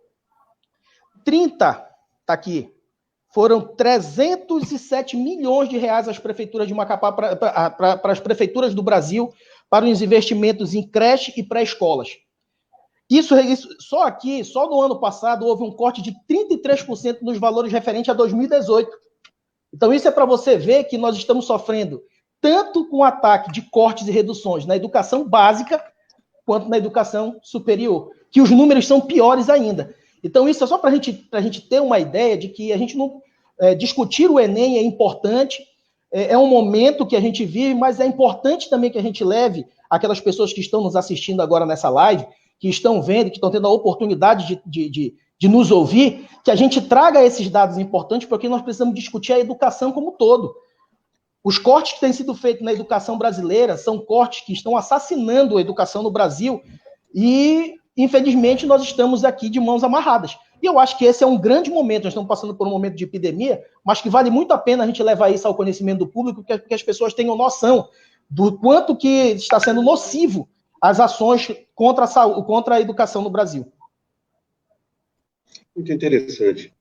307 milhões de reais às prefeituras de Macapá, para as prefeituras do Brasil, para os investimentos em creche e pré-escolas. Isso só no ano passado, houve um corte de 33% nos valores referentes a 2018. Então, isso é para você ver que nós estamos sofrendo tanto com o ataque de cortes e reduções na educação básica, quanto na educação superior, que os números são piores ainda. Então, isso é só para a gente ter uma ideia de que a gente não... discutir o Enem é importante, é um momento que a gente vive, mas é importante também que a gente leve aquelas pessoas que estão nos assistindo agora nessa live, que estão vendo, que estão tendo a oportunidade de nos ouvir, que a gente traga esses dados importantes, porque nós precisamos discutir a educação como um todo. Os cortes que têm sido feitos na educação brasileira são cortes que estão assassinando a educação no Brasil e, infelizmente, nós estamos aqui de mãos amarradas. E eu acho que esse é um grande momento, nós estamos passando por um momento de epidemia, mas que vale muito a pena a gente levar isso ao conhecimento do público, que as pessoas tenham noção do quanto que está sendo nocivo as ações contra a saúde, contra a educação no Brasil. Muito interessante.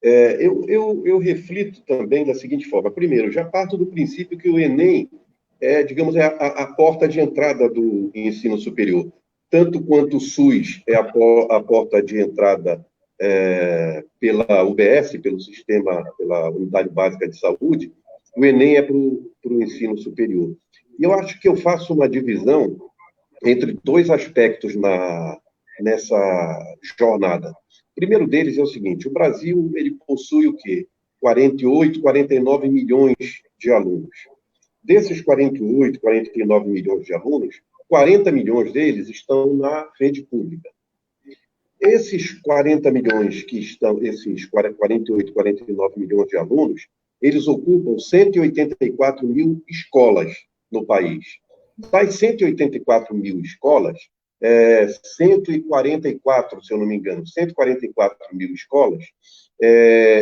Eu reflito também da seguinte forma. Primeiro, já parto do princípio que o Enem digamos, a porta de entrada do ensino superior. Tanto quanto o SUS é a porta de entrada pela UBS, pela Unidade Básica de Saúde, o Enem é para o ensino superior. E eu acho que eu faço uma divisão entre dois aspectos nessa jornada. O primeiro deles é o seguinte: o Brasil ele possui o quê? 48, 49 milhões de alunos. Desses 48, 49 milhões de alunos, 40 milhões deles estão na rede pública. Esses 40 milhões que estão, esses 48, 49 milhões de alunos, eles ocupam 184 mil escolas no país. Das 184 mil escolas, 144, se eu não me engano, 144 mil escolas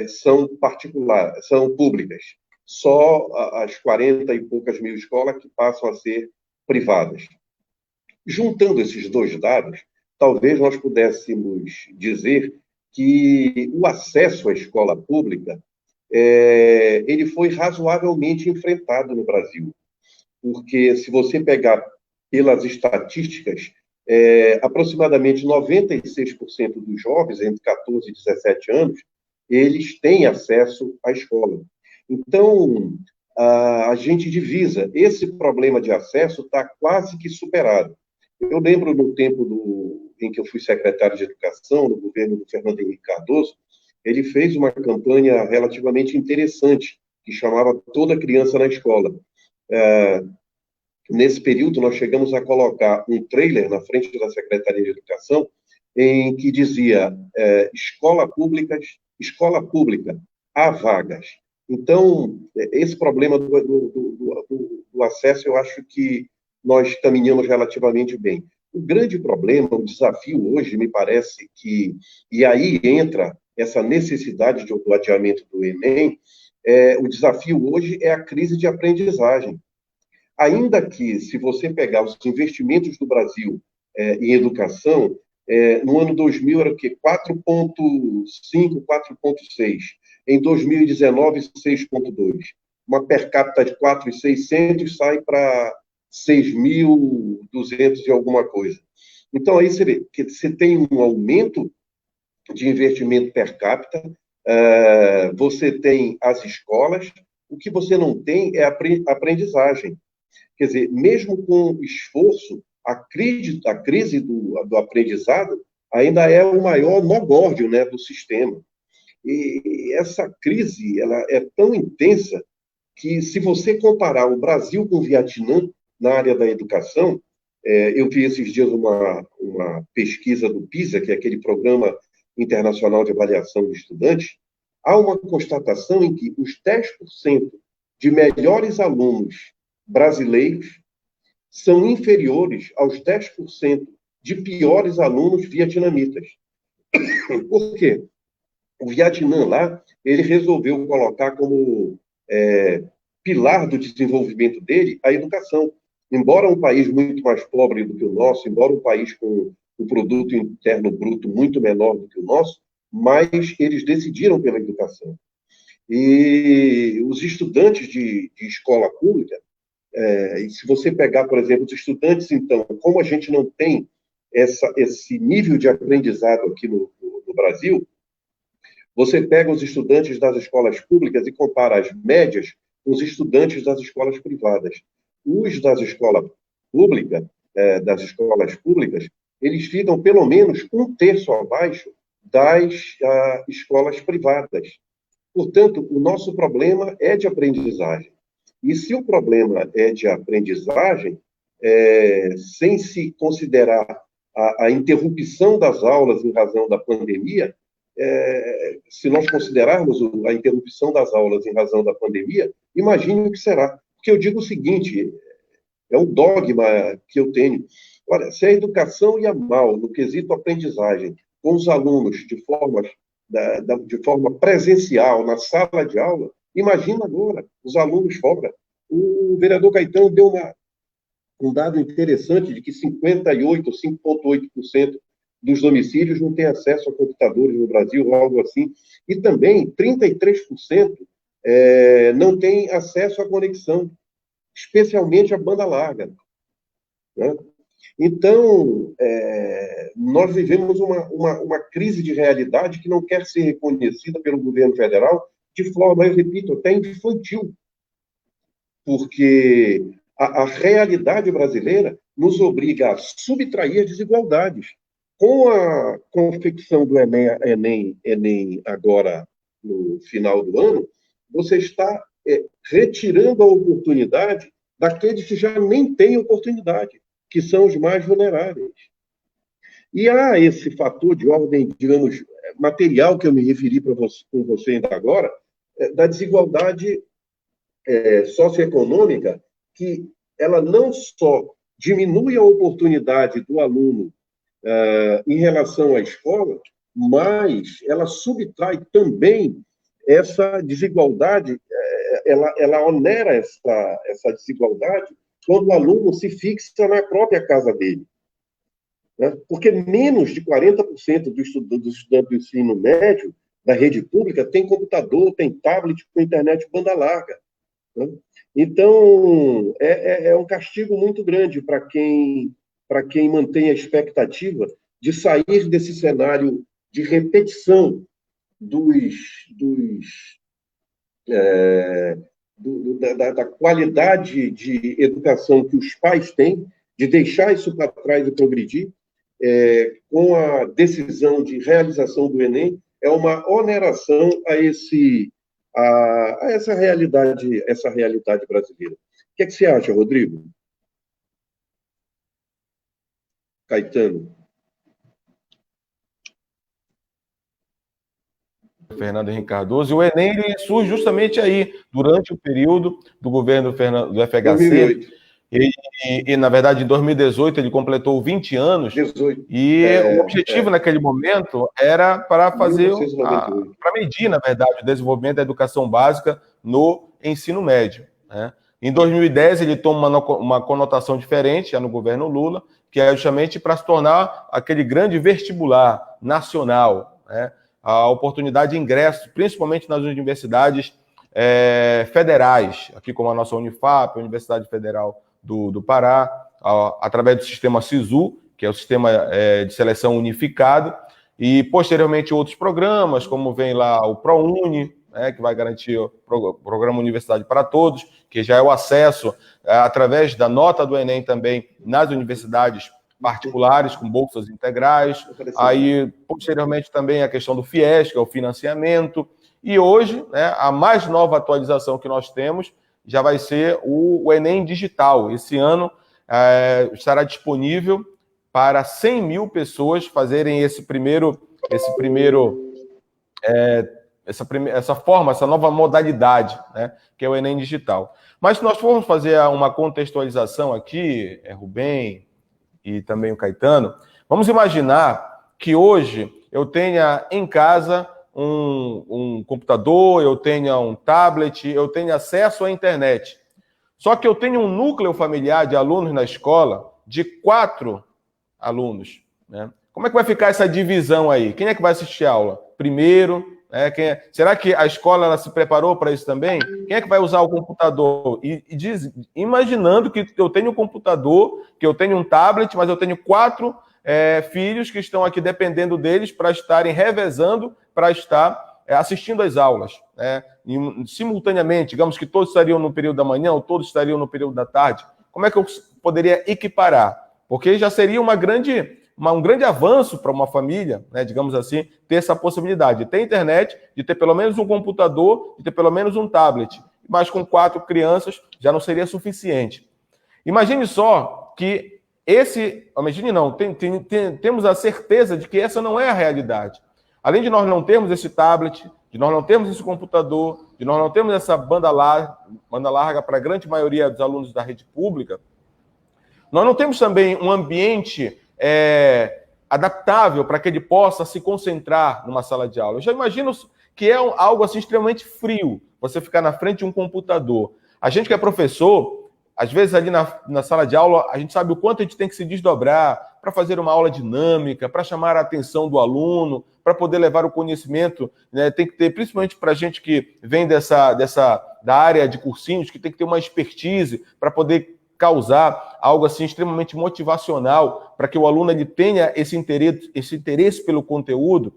são particulares, são públicas. Só as 40 e poucas mil escolas que passam a ser privadas. Juntando esses dois dados, talvez nós pudéssemos dizer que o acesso à escola pública ele foi razoavelmente enfrentado no Brasil. Porque, se você pegar pelas estatísticas, aproximadamente 96% dos jovens entre 14 e 17 anos, eles têm acesso à escola. Então, a gente divisa. Esse problema de acesso está quase que superado. Eu lembro no tempo em que eu fui secretário de Educação, no governo do Fernando Henrique Cardoso, ele fez uma campanha relativamente interessante, que chamava Toda Criança na Escola. Nesse período, nós chegamos a colocar um trailer na frente da Secretaria de Educação, em que dizia escola pública, há vagas. Então, esse problema do acesso, eu acho que nós caminhamos relativamente bem. O grande problema, o desafio hoje, me parece que, e aí entra essa necessidade do adiamento do Enem, o desafio hoje é a crise de aprendizagem. Ainda que, se você pegar os investimentos do Brasil em educação, no ano 2000 era o quê? 4,5, 4,6. Em 2019, 6,2. Uma per capita de 4.600 sai para 6.200 e alguma coisa. Então, aí você vê que você tem um aumento de investimento per capita, você tem as escolas, o que você não tem é aprendizagem. Quer dizer, mesmo com esforço, a crise do aprendizado ainda é o maior nó górdio, né, do sistema. E essa crise ela é tão intensa que, se você comparar o Brasil com o Vietnã na área da educação, eu vi esses dias uma pesquisa do PISA, que é aquele Programa Internacional de Avaliação de Estudantes, há uma constatação em que os 10% de melhores alunos brasileiros são inferiores aos 10% de piores alunos vietnamitas. Por quê? O Vietnã lá, ele resolveu colocar como pilar do desenvolvimento dele a educação. Embora um país muito mais pobre do que o nosso, embora um país com um produto interno bruto muito menor do que o nosso, mas eles decidiram pela educação. E os estudantes de escola pública, e se você pegar, por exemplo, os estudantes, então, como a gente não tem esse nível de aprendizado aqui no Brasil, você pega os estudantes das escolas públicas e compara as médias com os estudantes das escolas privadas. Os das escolas públicas, eles ficam pelo menos 1/3 abaixo das escolas privadas. Portanto, o nosso problema é de aprendizagem. E se o problema é de aprendizagem, sem se considerar a interrupção das aulas em razão da pandemia, se nós considerarmos a interrupção das aulas em razão da pandemia, imagine o que será. Porque eu digo o seguinte, é um dogma que eu tenho. Olha, se a educação ia mal no quesito aprendizagem, com os alunos de forma presencial na sala de aula, imagina agora os alunos fora. O vereador Caetano deu um dado interessante de que 5,8% dos domicílios não têm acesso a computadores no Brasil, ou algo assim, e também 33% não têm acesso à conexão, especialmente a banda larga, né? Então, nós vivemos uma crise de realidade que não quer ser reconhecida pelo governo federal de forma, eu repito, até infantil, porque a realidade brasileira nos obriga a subtrair desigualdades. Com a confecção do Enem agora no final do ano, você está retirando a oportunidade daqueles que já nem têm oportunidade, que são os mais vulneráveis. E há esse fator de ordem, digamos, material que eu me referi com você ainda agora, da desigualdade socioeconômica, que ela não só diminui a oportunidade do aluno em relação à escola, mas ela subtrai também essa desigualdade, ela onera essa desigualdade quando o aluno se fixa na própria casa dele, né? Porque menos de 40% dos estudantes do ensino médio da rede pública tem computador, tem tablet com internet banda larga, né? Então, é um castigo muito grande para quem mantém a expectativa de sair desse cenário de repetição da qualidade de educação que os pais têm, de deixar isso para trás e progredir, com a decisão de realização do Enem, é uma oneração a essa realidade brasileira. O que é que você acha, Rodrigo? Caetano. Fernando Henrique Cardoso, e o Enem ele surge justamente aí, durante o período do governo do FHC, 2008. E, na verdade, em 2018 ele completou 20 anos, 18. e o objetivo naquele momento era para fazer, para medir, na verdade, o desenvolvimento da educação básica no ensino médio, né? Em 2010 ele toma uma conotação diferente, já no governo Lula, que é justamente para se tornar aquele grande vestibular nacional, né? A oportunidade de ingresso, principalmente nas universidades federais, aqui como a nossa Unifap, a Universidade Federal do Pará, através do sistema SISU, que é o sistema de seleção unificado, e posteriormente outros programas, como vem lá o ProUni, né, que vai garantir o Programa Universidade para Todos, que já é o acesso através da nota do Enem também nas universidades particulares, com bolsas integrais. Aí, posteriormente, também a questão do FIES, que é o financiamento. E hoje, né, a mais nova atualização que nós temos já vai ser o Enem Digital. Esse ano estará disponível para 100 mil pessoas fazerem essa nova modalidade, né, que é o Enem Digital. Mas se nós formos fazer uma contextualização aqui, Rubem e também o Caetano, vamos imaginar que hoje eu tenha em casa um computador, eu tenha um tablet, eu tenha acesso à internet. Só que eu tenho um núcleo familiar de alunos na escola de 4 alunos, né? Como é que vai ficar essa divisão aí? Quem é que vai assistir a aula? Primeiro, será que a escola ela se preparou para isso também? Quem é que vai usar o computador? Imaginando que eu tenho um computador, que eu tenho um tablet, mas eu tenho 4 filhos que estão aqui dependendo deles para estarem revezando, para estar assistindo às aulas, né? Simultaneamente, digamos que todos estariam no período da manhã ou todos estariam no período da tarde. Como é que eu poderia equiparar? Porque já seria um grande avanço para uma família, né, digamos assim, ter essa possibilidade de ter internet, de ter pelo menos um computador, de ter pelo menos um tablet. Mas com 4 crianças já não seria suficiente. Imagine só que temos a certeza de que essa não é a realidade. Além de nós não termos esse tablet, de nós não termos esse computador, de nós não termos essa banda larga para a grande maioria dos alunos da rede pública, nós não temos também um ambiente adaptável para que ele possa se concentrar numa sala de aula. Eu já imagino que é algo assim extremamente frio, você ficar na frente de um computador. A gente que é professor, às vezes ali na sala de aula, a gente sabe o quanto a gente tem que se desdobrar para fazer uma aula dinâmica, para chamar a atenção do aluno, para poder levar o conhecimento, né? Tem que ter, principalmente para a gente que vem da área de cursinhos, que tem que ter uma expertise para poder causar algo assim extremamente motivacional, para que o aluno ele tenha esse interesse pelo conteúdo.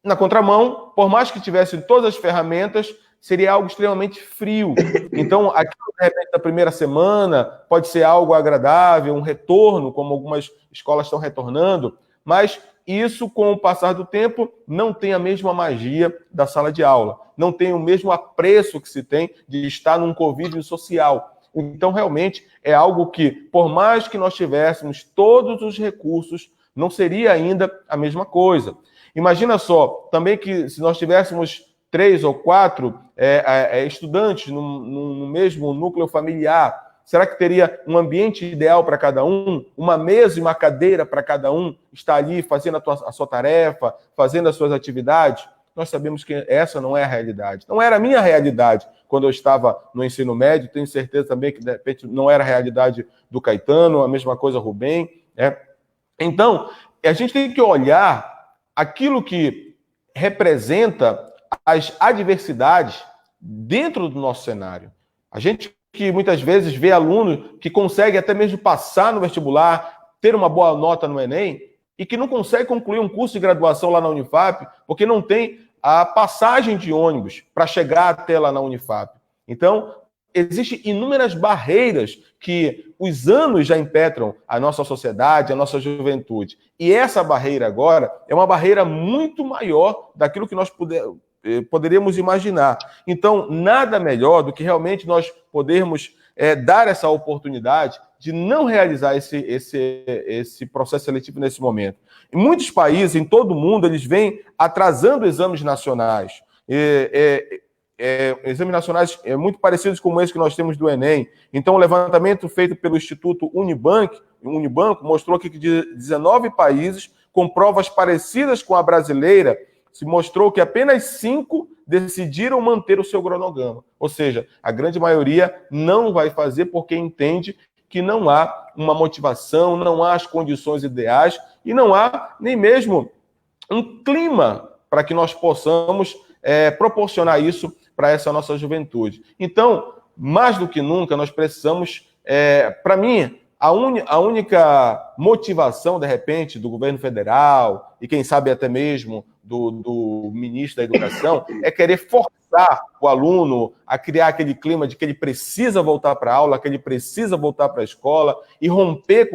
Na contramão, por mais que tivesse todas as ferramentas, seria algo extremamente frio. Então, aquilo, de repente, da primeira semana, pode ser algo agradável, um retorno, como algumas escolas estão retornando, mas isso, com o passar do tempo, não tem a mesma magia da sala de aula, não tem o mesmo apreço que se tem de estar num convívio social. Então, realmente, é algo que, por mais que nós tivéssemos todos os recursos, não seria ainda a mesma coisa. Imagina só, também que se nós tivéssemos 3 ou 4 estudantes no mesmo núcleo familiar, será que teria um ambiente ideal para cada um? Uma mesa e uma cadeira para cada um estar ali fazendo a sua tarefa, fazendo as suas atividades? Nós sabemos que essa não é a realidade. Não era a minha realidade quando eu estava no ensino médio, tenho certeza também que, de repente, não era a realidade do Caetano, a mesma coisa Rubem. Então, a gente tem que olhar aquilo que representa as adversidades dentro do nosso cenário. A gente que muitas vezes vê aluno que consegue até mesmo passar no vestibular, ter uma boa nota no Enem, e que não consegue concluir um curso de graduação lá na Unifap, porque não tem a passagem de ônibus para chegar até lá na Unifap. Então, existem inúmeras barreiras que os anos já impetram a nossa sociedade, a nossa juventude. E essa barreira agora é uma barreira muito maior daquilo que nós poderíamos imaginar. Então, nada melhor do que realmente nós podermos dar essa oportunidade de não realizar esse processo seletivo nesse momento. Em muitos países, em todo o mundo, eles vêm atrasando exames nacionais. Exames nacionais muito parecidos com esse que nós temos do Enem. Então, o levantamento feito pelo Instituto Unibanco mostrou que de 19 países com provas parecidas com a brasileira, se mostrou que apenas 5 decidiram manter o seu cronograma. Ou seja, a grande maioria não vai fazer porque entende que não há uma motivação, não há as condições ideais e não há nem mesmo um clima para que nós possamos proporcionar isso para essa nossa juventude. Então, mais do que nunca, nós precisamos, para mim, a única motivação, de repente, do governo federal e, quem sabe, até mesmo do ministro da Educação, é querer forçar o aluno a criar aquele clima de que ele precisa voltar para a aula, que ele precisa voltar para a escola e romper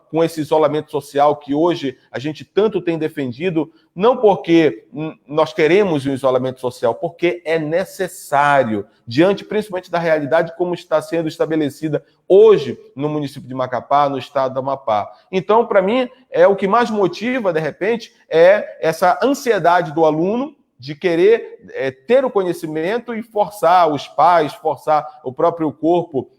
com esse isolamento social que hoje a gente tanto tem defendido, não porque nós queremos um isolamento social, porque é necessário, diante principalmente da realidade como está sendo estabelecida hoje no município de Macapá, no estado do Amapá. Então, para mim, o que mais motiva, de repente, é essa ansiedade do aluno de querer ter o conhecimento e forçar os pais, forçar o próprio corpo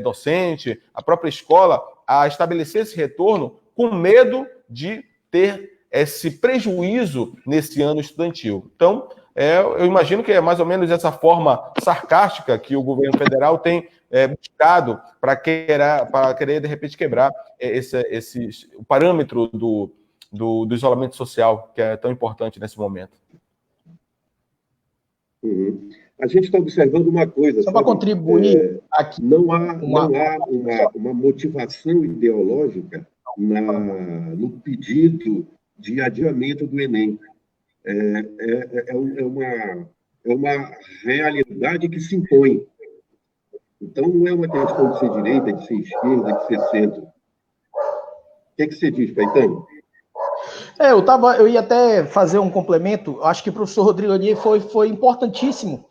docente, a própria escola, a estabelecer esse retorno com medo de ter esse prejuízo nesse ano estudantil. Então, eu imagino que é mais ou menos essa forma sarcástica que o governo federal tem buscado para querer, de repente, quebrar o parâmetro do isolamento social, que é tão importante nesse momento. Uhum. A gente está observando uma coisa. Só para contribuir aqui. Não há uma motivação ideológica no pedido de adiamento do Enem. É uma realidade que se impõe. Então, não é uma questão de ser direita, de ser esquerda, de ser centro. O que você diz, Caetano? Eu ia até fazer um complemento. Acho que o professor Rodrigo Anier foi importantíssimo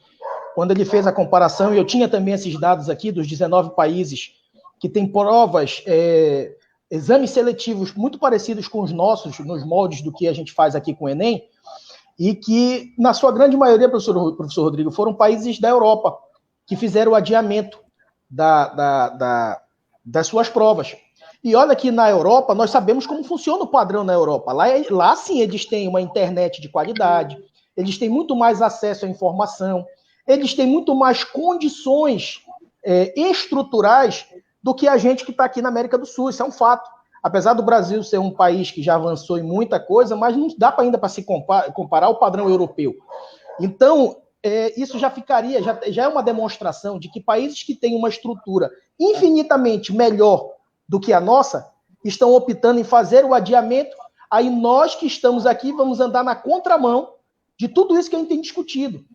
quando ele fez a comparação, e eu tinha também esses dados aqui dos 19 países que têm provas, exames seletivos muito parecidos com os nossos, nos moldes do que a gente faz aqui com o Enem, e que, na sua grande maioria, professor Rodrigo, foram países da Europa que fizeram o adiamento das suas provas. E olha que na Europa, nós sabemos como funciona o padrão na Europa. Lá sim, eles têm uma internet de qualidade, eles têm muito mais acesso à informação, eles têm muito mais condições estruturais do que a gente que está aqui na América do Sul. Isso é um fato. Apesar do Brasil ser um país que já avançou em muita coisa, mas não dá ainda para se comparar ao padrão europeu. Então, isso já ficaria, já é uma demonstração de que países que têm uma estrutura infinitamente melhor do que a nossa estão optando em fazer o adiamento. Aí nós que estamos aqui vamos andar na contramão de tudo isso que a gente tem discutido.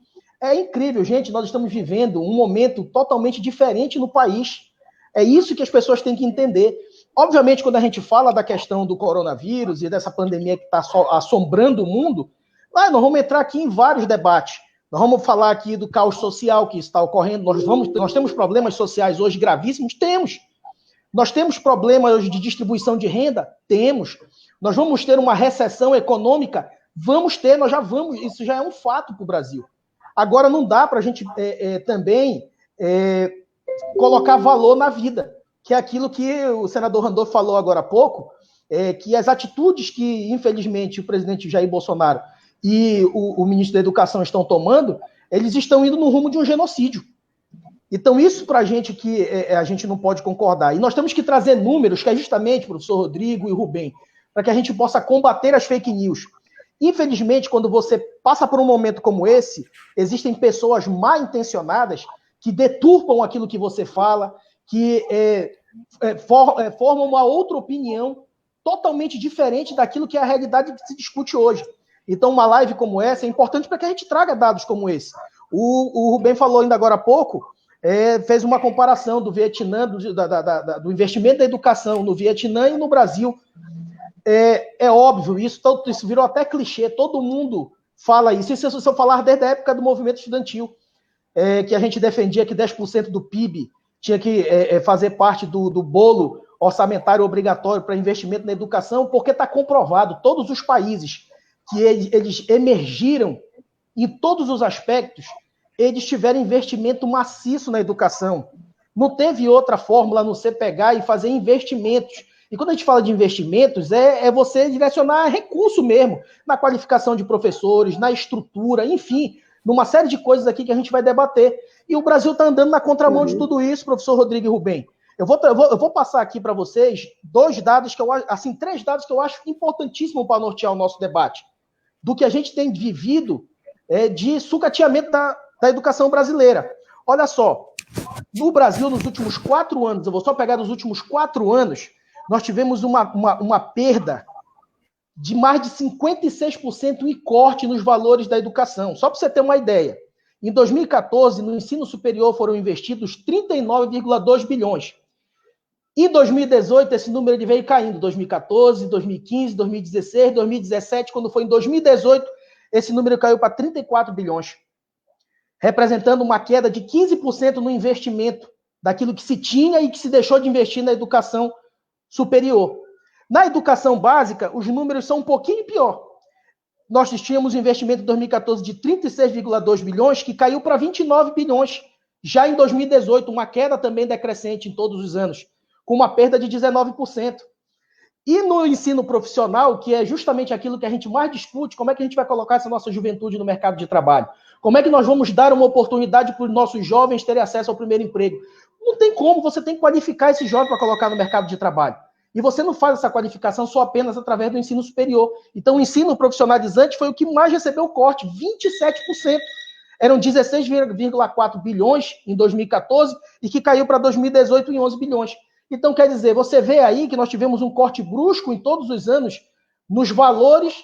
É incrível, gente, nós estamos vivendo um momento totalmente diferente no país. É isso que as pessoas têm que entender. Obviamente, quando a gente fala da questão do coronavírus e dessa pandemia que está assombrando o mundo, nós vamos entrar aqui em vários debates. Nós vamos falar aqui do caos social que está ocorrendo. Nós temos problemas sociais hoje gravíssimos? Temos. Nós temos problemas hoje de distribuição de renda? Temos. Nós vamos ter uma recessão econômica? Vamos ter, nós já vamos. Isso já é um fato para o Brasil. Agora, não dá para a gente também colocar valor na vida, que é aquilo que o senador Randolph falou agora há pouco, que as atitudes que, infelizmente, o presidente Jair Bolsonaro e o ministro da Educação estão tomando, eles estão indo no rumo de um genocídio. Então, isso para a gente que a gente não pode concordar. E nós temos que trazer números, que é justamente, professor Rodrigo e Rubem, para que a gente possa combater as fake news. Infelizmente, quando você passa por um momento como esse, existem pessoas mal intencionadas que deturpam aquilo que você fala, que formam uma outra opinião totalmente diferente daquilo que é a realidade que se discute hoje. Então, uma live como essa é importante para que a gente traga dados como esse. O Rubem falou ainda agora há pouco, fez uma comparação do Vietnã, do investimento da educação no Vietnã e no Brasil. É óbvio, isso virou até clichê, todo mundo fala isso. Isso se eu falar desde a época do movimento estudantil, que a gente defendia que 10% do PIB tinha que fazer parte do bolo orçamentário obrigatório para investimento na educação, porque está comprovado, todos os países que eles emergiram em todos os aspectos, eles tiveram investimento maciço na educação. Não teve outra fórmula a não ser pegar e fazer investimentos. E quando a gente fala de investimentos, é você direcionar recurso mesmo, na qualificação de professores, na estrutura, enfim, numa série de coisas aqui que a gente vai debater. E o Brasil está andando na contramão de tudo isso, professor Rodrigo e Rubem. Eu vou passar aqui para vocês três dados que eu acho importantíssimos para nortear o nosso debate, do que a gente tem vivido de sucateamento da educação brasileira. Olha só, no Brasil, nos últimos 4 anos, eu vou só pegar os últimos 4 anos, nós tivemos uma perda de mais de 56% em corte nos valores da educação. Só para você ter uma ideia. Em 2014, no ensino superior foram investidos 39,2 bilhões. Em 2018, esse número ele veio caindo. 2014, 2015, 2016, 2017. Quando foi em 2018, esse número caiu para 34 bilhões. Representando uma queda de 15% no investimento daquilo que se tinha e que se deixou de investir na educação superior. Na educação básica, os números são um pouquinho pior. Nós tínhamos um investimento em 2014 de 36,2 bilhões, que caiu para 29 bilhões. Já em 2018, uma queda também decrescente em todos os anos, com uma perda de 19%. E no ensino profissional, que é justamente aquilo que a gente mais discute, como é que a gente vai colocar essa nossa juventude no mercado de trabalho? Como é que nós vamos dar uma oportunidade para os nossos jovens terem acesso ao primeiro emprego? Não tem como, você tem que qualificar esse jovem para colocar no mercado de trabalho. E você não faz essa qualificação só apenas através do ensino superior. Então, o ensino profissionalizante foi o que mais recebeu corte, 27%. Eram 16,4 bilhões em 2014 e que caiu para 2018 em 11 bilhões. Então, quer dizer, você vê aí que nós tivemos um corte brusco em todos os anos nos valores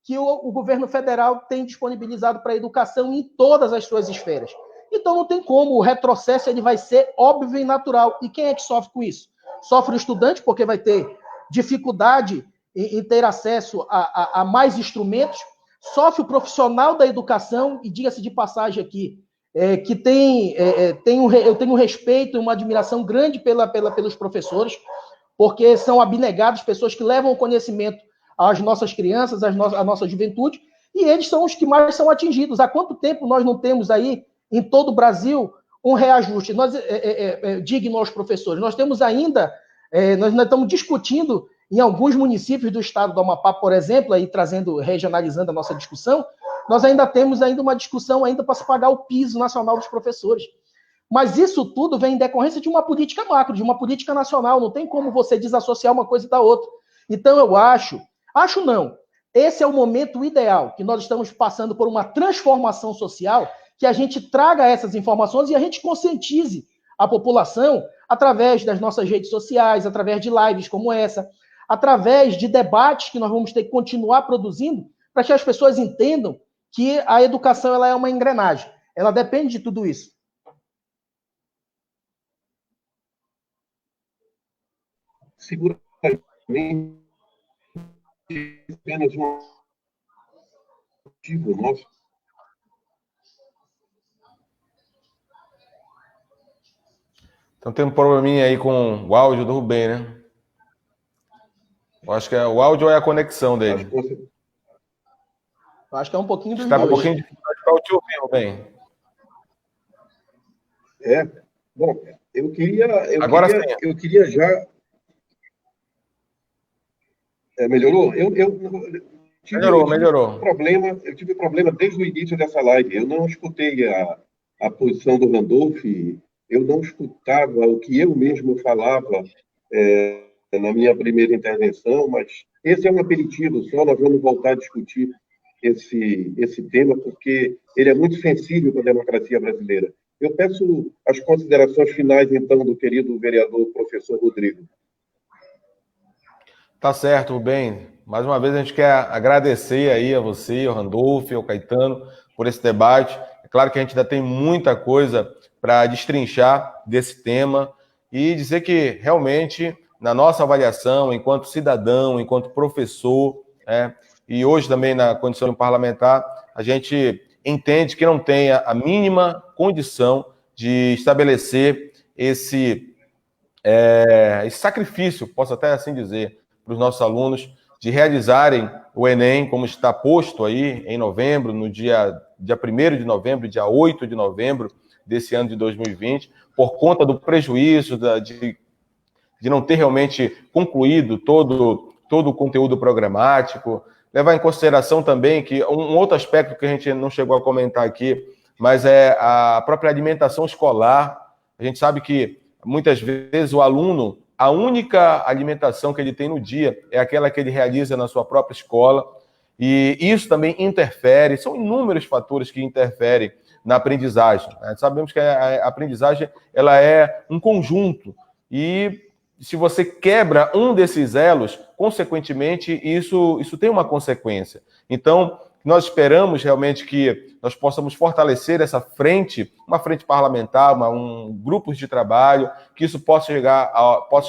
que o governo federal tem disponibilizado para a educação em todas as suas esferas. Então, não tem como, o retrocesso ele vai ser óbvio e natural. E quem é que sofre com isso? Sofre o estudante, porque vai ter dificuldade em ter acesso a mais instrumentos. Sofre o profissional da educação, e diga-se de passagem aqui, que eu tenho um respeito e uma admiração grande pelos professores, porque são abnegados, pessoas que levam o conhecimento às nossas crianças, à nossa juventude, e eles são os que mais são atingidos. Há quanto tempo nós não temos aí, em todo o Brasil, um reajuste digno aos professores? Nós temos ainda Nós ainda estamos discutindo em alguns municípios do estado do Amapá, por exemplo, aí regionalizando a nossa discussão, nós ainda temos uma discussão ainda para se pagar o piso nacional dos professores. Mas isso tudo vem em decorrência de uma política macro, de uma política nacional. Não tem como você desassociar uma coisa da outra. Então eu acho não, esse é o momento ideal, que nós estamos passando por uma transformação social, que a gente traga essas informações e a gente conscientize a população através das nossas redes sociais, através de lives como essa, através de debates que nós vamos ter que continuar produzindo, para que as pessoas entendam que a educação ela é uma engrenagem. Ela depende de tudo isso. Seguramente, apenas um motivo nosso. Então tem um probleminha aí com o áudio do Rubem, né? Eu acho que é o áudio ou é a conexão dele? Eu acho que é um pouquinho dos Está dois. um pouquinho difícil para te ouvir, Rubem. Bom, eu queria já... melhorou? Melhorou. Eu tive problema desde o início dessa live. Eu não escutei a posição do Randolph, eu não escutava o que eu mesmo falava na minha primeira intervenção, mas esse é um aperitivo só, nós vamos voltar a discutir esse tema, porque ele é muito sensível para a democracia brasileira. Eu peço as considerações finais, então, do querido vereador professor Rodrigo. Tá certo, Rubem. Mais uma vez a gente quer agradecer aí a você, ao Randolph, ao Caetano, por esse debate. É claro que a gente ainda tem muita coisa para destrinchar desse tema e dizer que realmente, na nossa avaliação, enquanto cidadão, enquanto professor, e hoje também na condição de parlamentar, a gente entende que não tenha a mínima condição de estabelecer esse sacrifício, posso até assim dizer, para os nossos alunos, de realizarem o Enem, como está posto aí em novembro, no dia 1º de novembro, dia 8 de novembro desse ano de 2020, por conta do prejuízo de não ter realmente concluído todo o conteúdo programático. Levar em consideração também que um outro aspecto que a gente não chegou a comentar aqui, mas é a própria alimentação escolar. A gente sabe que muitas vezes o aluno, a única alimentação que ele tem no dia é aquela que ele realiza na sua própria escola, e isso também interfere, são inúmeros fatores que interferem na aprendizagem. Sabemos que a aprendizagem ela é um conjunto, e se você quebra um desses elos, consequentemente, isso tem uma consequência. Então, nós esperamos realmente que nós possamos fortalecer essa frente, uma frente parlamentar, um grupo de trabalho, que isso possa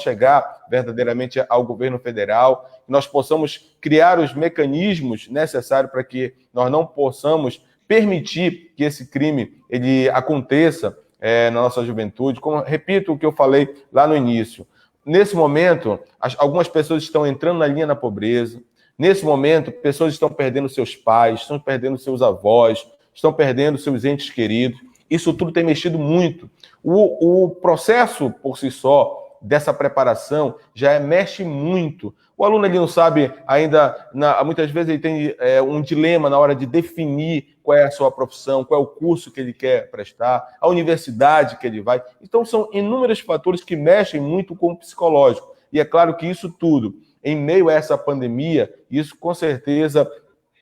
chegar verdadeiramente ao governo federal, que nós possamos criar os mecanismos necessários para que nós não possamos permitir que esse crime ele aconteça na nossa juventude. Repito o que eu falei lá no início. Nesse momento, algumas pessoas estão entrando na linha da pobreza. Nesse momento, pessoas estão perdendo seus pais, estão perdendo seus avós, estão perdendo seus entes queridos. Isso tudo tem mexido muito. O processo, por si só, dessa preparação, já mexe muito. O aluno ele não sabe ainda, muitas vezes ele tem um dilema na hora de definir qual é a sua profissão, qual é o curso que ele quer prestar, a universidade que ele vai. Então, são inúmeros fatores que mexem muito com o psicológico. E é claro que isso tudo, em meio a essa pandemia, isso com certeza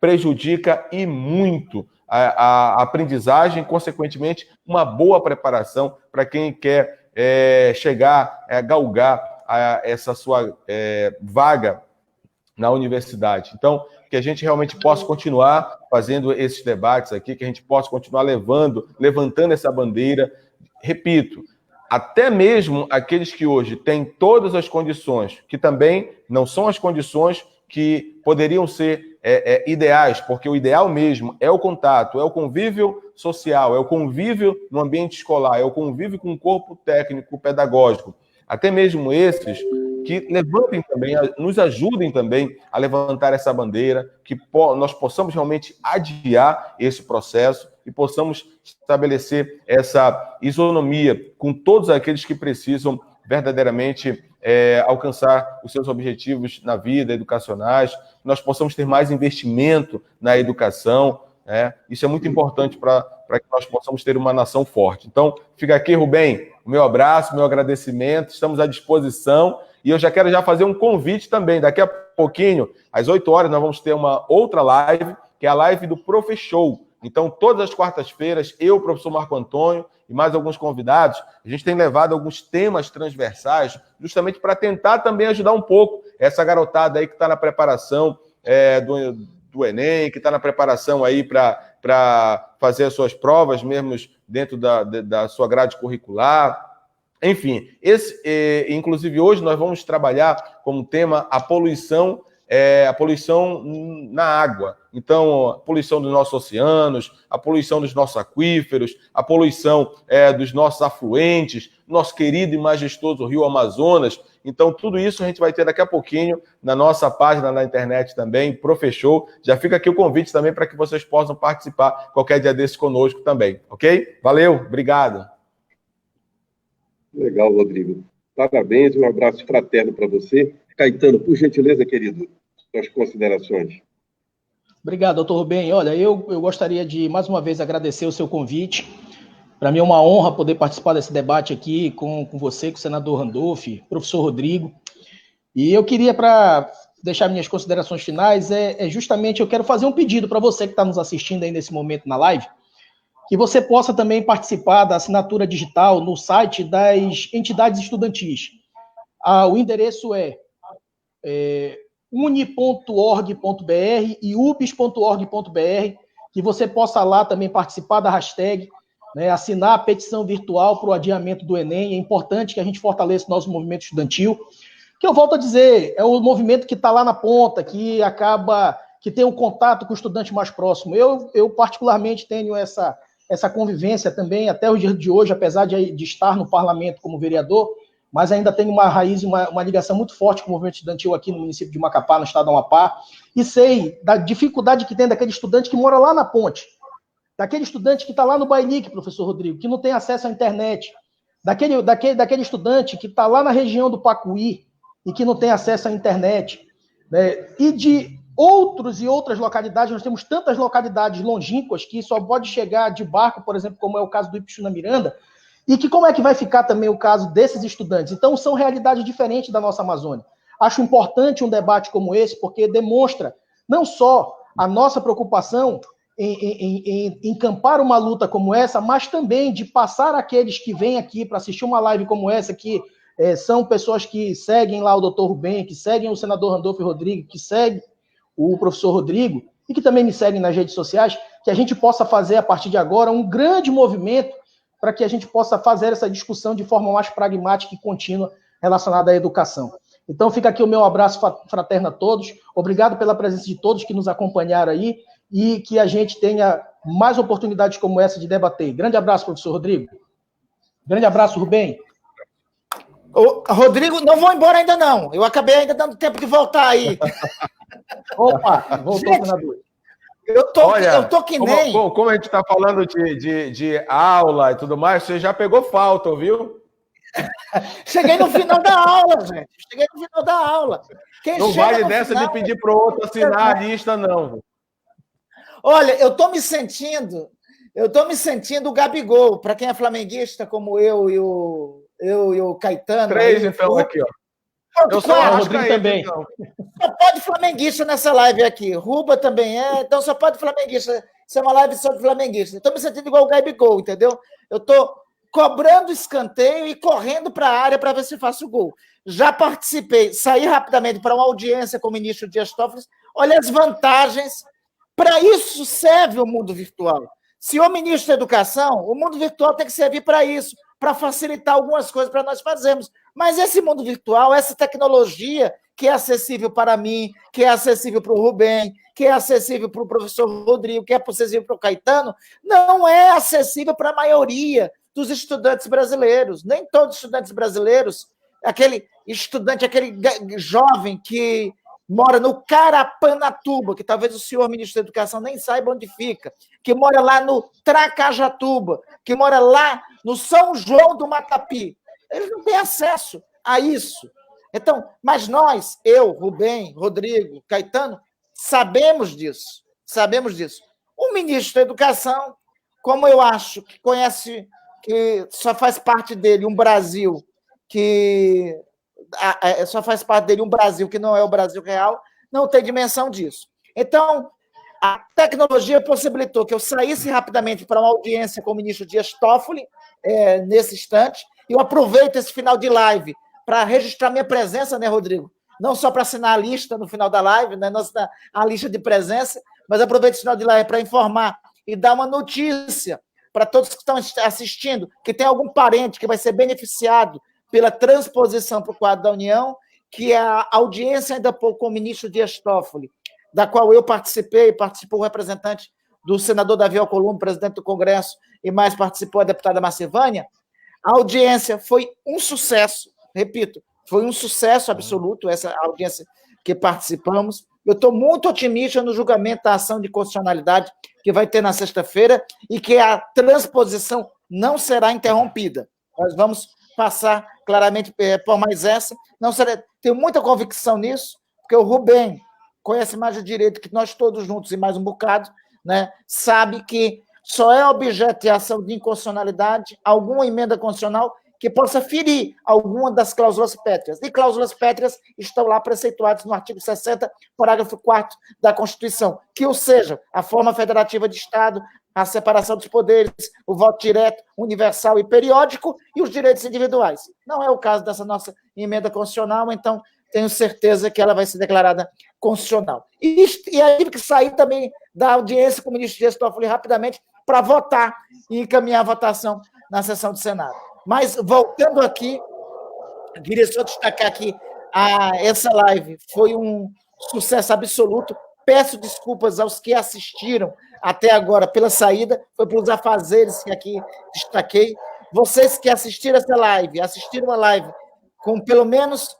prejudica e muito a aprendizagem, consequentemente, uma boa preparação para quem quer chegar a galgar essa sua vaga na universidade. Então, que a gente realmente possa continuar fazendo esses debates aqui, que a gente possa continuar levantando essa bandeira. Repito, até mesmo aqueles que hoje têm todas as condições, que também não são as condições que poderiam ser ideais, porque o ideal mesmo é o contato, é o convívio social, é o convívio no ambiente escolar, é o convívio com o corpo técnico pedagógico. Até mesmo esses que levantem também, nos ajudem também a levantar essa bandeira, que nós possamos realmente adiar esse processo e possamos estabelecer essa isonomia com todos aqueles que precisam verdadeiramente alcançar os seus objetivos na vida, educacionais, que nós possamos ter mais investimento na educação. Isso é muito importante para que nós possamos ter uma nação forte. Então, fica aqui, Rubem, o meu abraço, meu agradecimento, estamos à disposição. E eu já quero fazer um convite também. Daqui a pouquinho, às 8 horas, nós vamos ter uma outra live, que é a live do Profeshow. Então, todas as quartas-feiras, eu, o professor Marco Antônio e mais alguns convidados, a gente tem levado alguns temas transversais, justamente para tentar também ajudar um pouco essa garotada aí que está na preparação do Enem, que está na preparação aí para fazer as suas provas mesmo dentro da sua grade curricular. Enfim, inclusive hoje nós vamos trabalhar como tema a poluição na água. Então, a poluição dos nossos oceanos, a poluição dos nossos aquíferos, a poluição dos nossos afluentes, nosso querido e majestoso Rio Amazonas. Então, tudo isso a gente vai ter daqui a pouquinho na nossa página na internet também, Profeshow. Já fica aqui o convite também para que vocês possam participar qualquer dia desse conosco também, ok? Valeu, obrigado. Legal, Rodrigo. Parabéns, um abraço fraterno para você. Caetano, por gentileza, querido, suas considerações. Obrigado, doutor Rubem. Olha, eu gostaria de, mais uma vez, agradecer o seu convite. Para mim é uma honra poder participar desse debate aqui com você, com o senador Randolph, professor Rodrigo. E eu queria, para deixar minhas considerações finais, justamente eu quero fazer um pedido para você que está nos assistindo aí nesse momento na live, que você possa também participar da assinatura digital no site das entidades estudantis. O endereço é uni.org.br e ubis.org.br, que você possa lá também participar da hashtag, assinar a petição virtual para o adiamento do Enem. É importante que a gente fortaleça o nosso movimento estudantil, que eu volto a dizer, é o movimento que está lá na ponta, que tem um contato com o estudante mais próximo. Eu particularmente tenho essa convivência também, até o dia de hoje, apesar de estar no parlamento como vereador, mas ainda tenho uma raiz, uma ligação muito forte com o movimento estudantil aqui no município de Macapá, no estado do Amapá, e sei da dificuldade que tem daquele estudante que mora lá na ponte, daquele estudante que está lá no Bailique, professor Rodrigo, que não tem acesso à internet, daquele estudante que está lá na região do Pacuí e que não tem acesso à internet, e de outros e outras localidades. Nós temos tantas localidades longínquas que só pode chegar de barco, por exemplo, como é o caso do Ipixuna Miranda, e que como é que vai ficar também o caso desses estudantes? Então, são realidades diferentes da nossa Amazônia. Acho importante um debate como esse, porque demonstra não só a nossa preocupação em encampar uma luta como essa, mas também de passar aqueles que vêm aqui para assistir uma live como essa, que são pessoas que seguem lá o doutor Rubem, que seguem o senador Randolph Rodrigues, que seguem o professor Rodrigo, e que também me seguem nas redes sociais, que a gente possa fazer, a partir de agora, um grande movimento para que a gente possa fazer essa discussão de forma mais pragmática e contínua relacionada à educação. Então, fica aqui o meu abraço fraterno a todos. Obrigado pela presença de todos que nos acompanharam aí e que a gente tenha mais oportunidades como essa de debater. Grande abraço, professor Rodrigo. Grande abraço, Rubem. Rodrigo, não vou embora ainda não. Eu acabei ainda dando tempo de voltar aí. Opa, voltou, senador. Eu tô que nem... Como a gente está falando de aula e tudo mais, você já pegou falta, viu? Cheguei no final da aula, gente. Cheguei no final da aula. Não vale dessa de pedir para o outro assinar a lista, não. Olha, eu tô me sentindo o Gabigol, para quem é flamenguista, como eu e o Caetano. 3, aí, então, aqui, ó. Eu sou o Rodrigo também. Então. Só pode flamenguista nessa live aqui. Ruba também então só pode flamenguista. Isso é uma live só de flamenguista. Estou me sentindo igual o Gabigol, entendeu? Eu estou cobrando escanteio e correndo para a área para ver se faço o gol. Já participei, saí rapidamente para uma audiência com o ministro Dias Toffoli. Olha as vantagens. Para isso serve o mundo virtual. Se o ministro da Educação, o mundo virtual tem que servir para isso, para facilitar algumas coisas para nós fazermos. Mas esse mundo virtual, essa tecnologia que é acessível para mim, que é acessível para o Rubem, que é acessível para o professor Rodrigo, que é acessível para o Caetano, não é acessível para a maioria dos estudantes brasileiros. Nem todos os estudantes brasileiros, aquele jovem que mora no Carapanatuba, que talvez o senhor ministro da Educação nem saiba onde fica, que mora lá no Tracajatuba, que mora lá no São João do Macapi, Eles não têm acesso a isso. Então, mas nós, eu, Rubem, Rodrigo, Caetano, sabemos disso. Sabemos disso. O ministro da Educação, como eu acho que conhece, que só faz parte dele um Brasil que só faz parte dele um Brasil que não é o Brasil real, não tem dimensão disso. Então, a tecnologia possibilitou que eu saísse rapidamente para uma audiência com o ministro Dias Toffoli, nesse instante, e eu aproveito esse final de live para registrar minha presença, né, Rodrigo? Não só para assinar a lista no final da live, né, não assinar a lista de presença, mas aproveito esse final de live para informar e dar uma notícia para todos que estão assistindo, que tem algum parente que vai ser beneficiado pela transposição para o quadro da União, que é a audiência ainda há pouco com o ministro Dias Toffoli, da qual eu participou o representante do senador Davi Alcolumbre, presidente do Congresso, e mais participou a deputada Marcivânia. A audiência foi um sucesso, repito, foi um sucesso absoluto, essa audiência que participamos. Eu estou muito otimista no julgamento da ação de constitucionalidade que vai ter na sexta-feira e que a transposição não será interrompida. Nós vamos passar claramente por mais essa. Não será, tenho muita convicção nisso, porque o Rubem conhece mais o direito que nós todos juntos e mais um bocado, né, sabe que só é objeto de ação de inconstitucionalidade alguma emenda constitucional que possa ferir alguma das cláusulas pétreas. E cláusulas pétreas estão lá preceituadas no artigo 60, parágrafo 4º da Constituição, que, ou seja, a forma federativa de Estado, a separação dos poderes, o voto direto, universal e periódico, e os direitos individuais. Não é o caso dessa nossa emenda constitucional, então tenho certeza que ela vai ser declarada constitucional. E aí tive que sair também da audiência com o ministro Dias Toffoli rapidamente para votar e encaminhar a votação na sessão do Senado. Mas, voltando aqui, queria só destacar aqui, essa live foi um sucesso absoluto. Peço desculpas aos que assistiram até agora pela saída, foi pelos afazeres que aqui destaquei. Vocês que assistiram essa live, assistiram a live com pelo menos...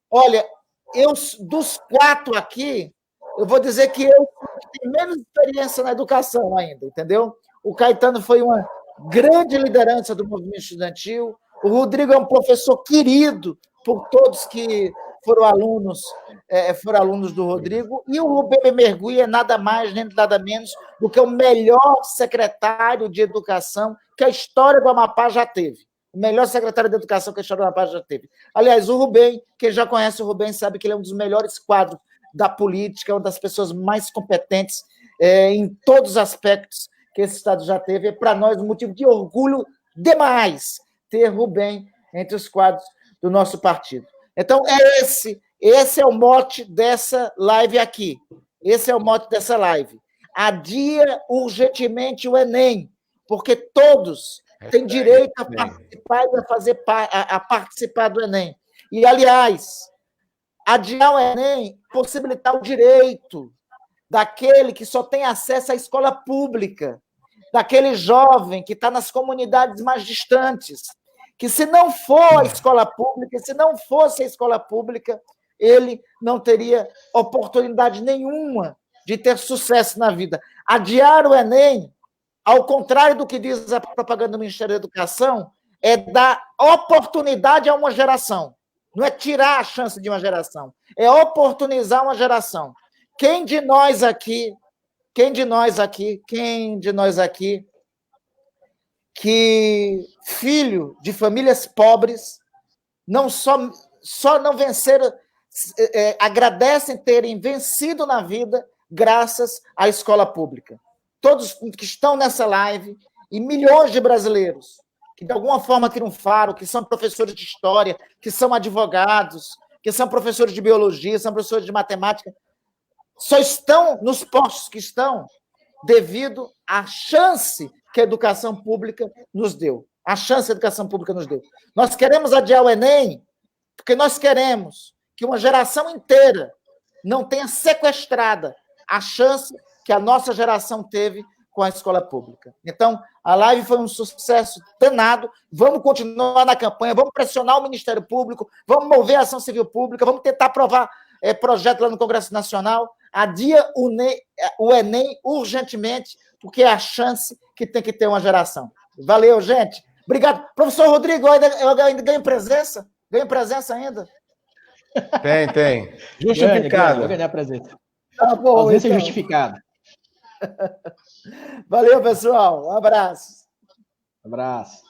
Olha, eu, dos 4 aqui, eu vou dizer que eu tenho menos experiência na educação ainda, entendeu? O Caetano foi uma grande liderança do movimento estudantil, o Rodrigo é um professor querido por todos que foram alunos do Rodrigo, e o Rubem Mergui é nada mais nem nada menos do que o melhor secretário de educação que a história do Amapá já teve. O melhor secretário de educação que a história do Amapá já teve. Aliás, o Rubem, quem já conhece o Rubem sabe que ele é um dos melhores quadros da política, uma das pessoas mais competentes em todos os aspectos que esse Estado já teve. É para nós um motivo de orgulho demais ter Rubem entre os quadros do nosso partido. Então, esse é o mote dessa live aqui. Esse é o mote dessa live. Adia urgentemente o Enem, porque todos têm direito a participar e a participar do Enem. E, aliás, adiar o Enem, possibilitar o direito daquele que só tem acesso à escola pública, daquele jovem que está nas comunidades mais distantes, que se não for a escola pública, se não fosse a escola pública, ele não teria oportunidade nenhuma de ter sucesso na vida. Adiar o Enem, ao contrário do que diz a propaganda do Ministério da Educação, é dar oportunidade a uma geração. Não é tirar a chance de uma geração, é oportunizar uma geração. Quem de nós aqui que filho de famílias pobres não só não venceram, agradecem terem vencido na vida graças à escola pública. Todos que estão nessa live e milhões de brasileiros que de alguma forma triunfaram, que são professores de história, que são advogados, que são professores de biologia, são professores de matemática, só estão nos postos que estão devido à chance que a educação pública nos deu. A chance que a educação pública nos deu. Nós queremos adiar o Enem porque nós queremos que uma geração inteira não tenha sequestrada a chance que a nossa geração teve com a escola pública. Então, a live foi um sucesso danado. Vamos continuar na campanha, vamos pressionar o Ministério Público, vamos mover a ação civil pública, vamos tentar aprovar projeto lá no Congresso Nacional. Adia o Enem urgentemente, porque é a chance que tem que ter uma geração. Valeu, gente. Obrigado. Professor Rodrigo, eu ainda ganho presença? Ganho presença ainda? Tem. Justificado. Vou ganhar presença. Tá bom, ausência então. justificada. Valeu, pessoal. Um abraço. Abraço.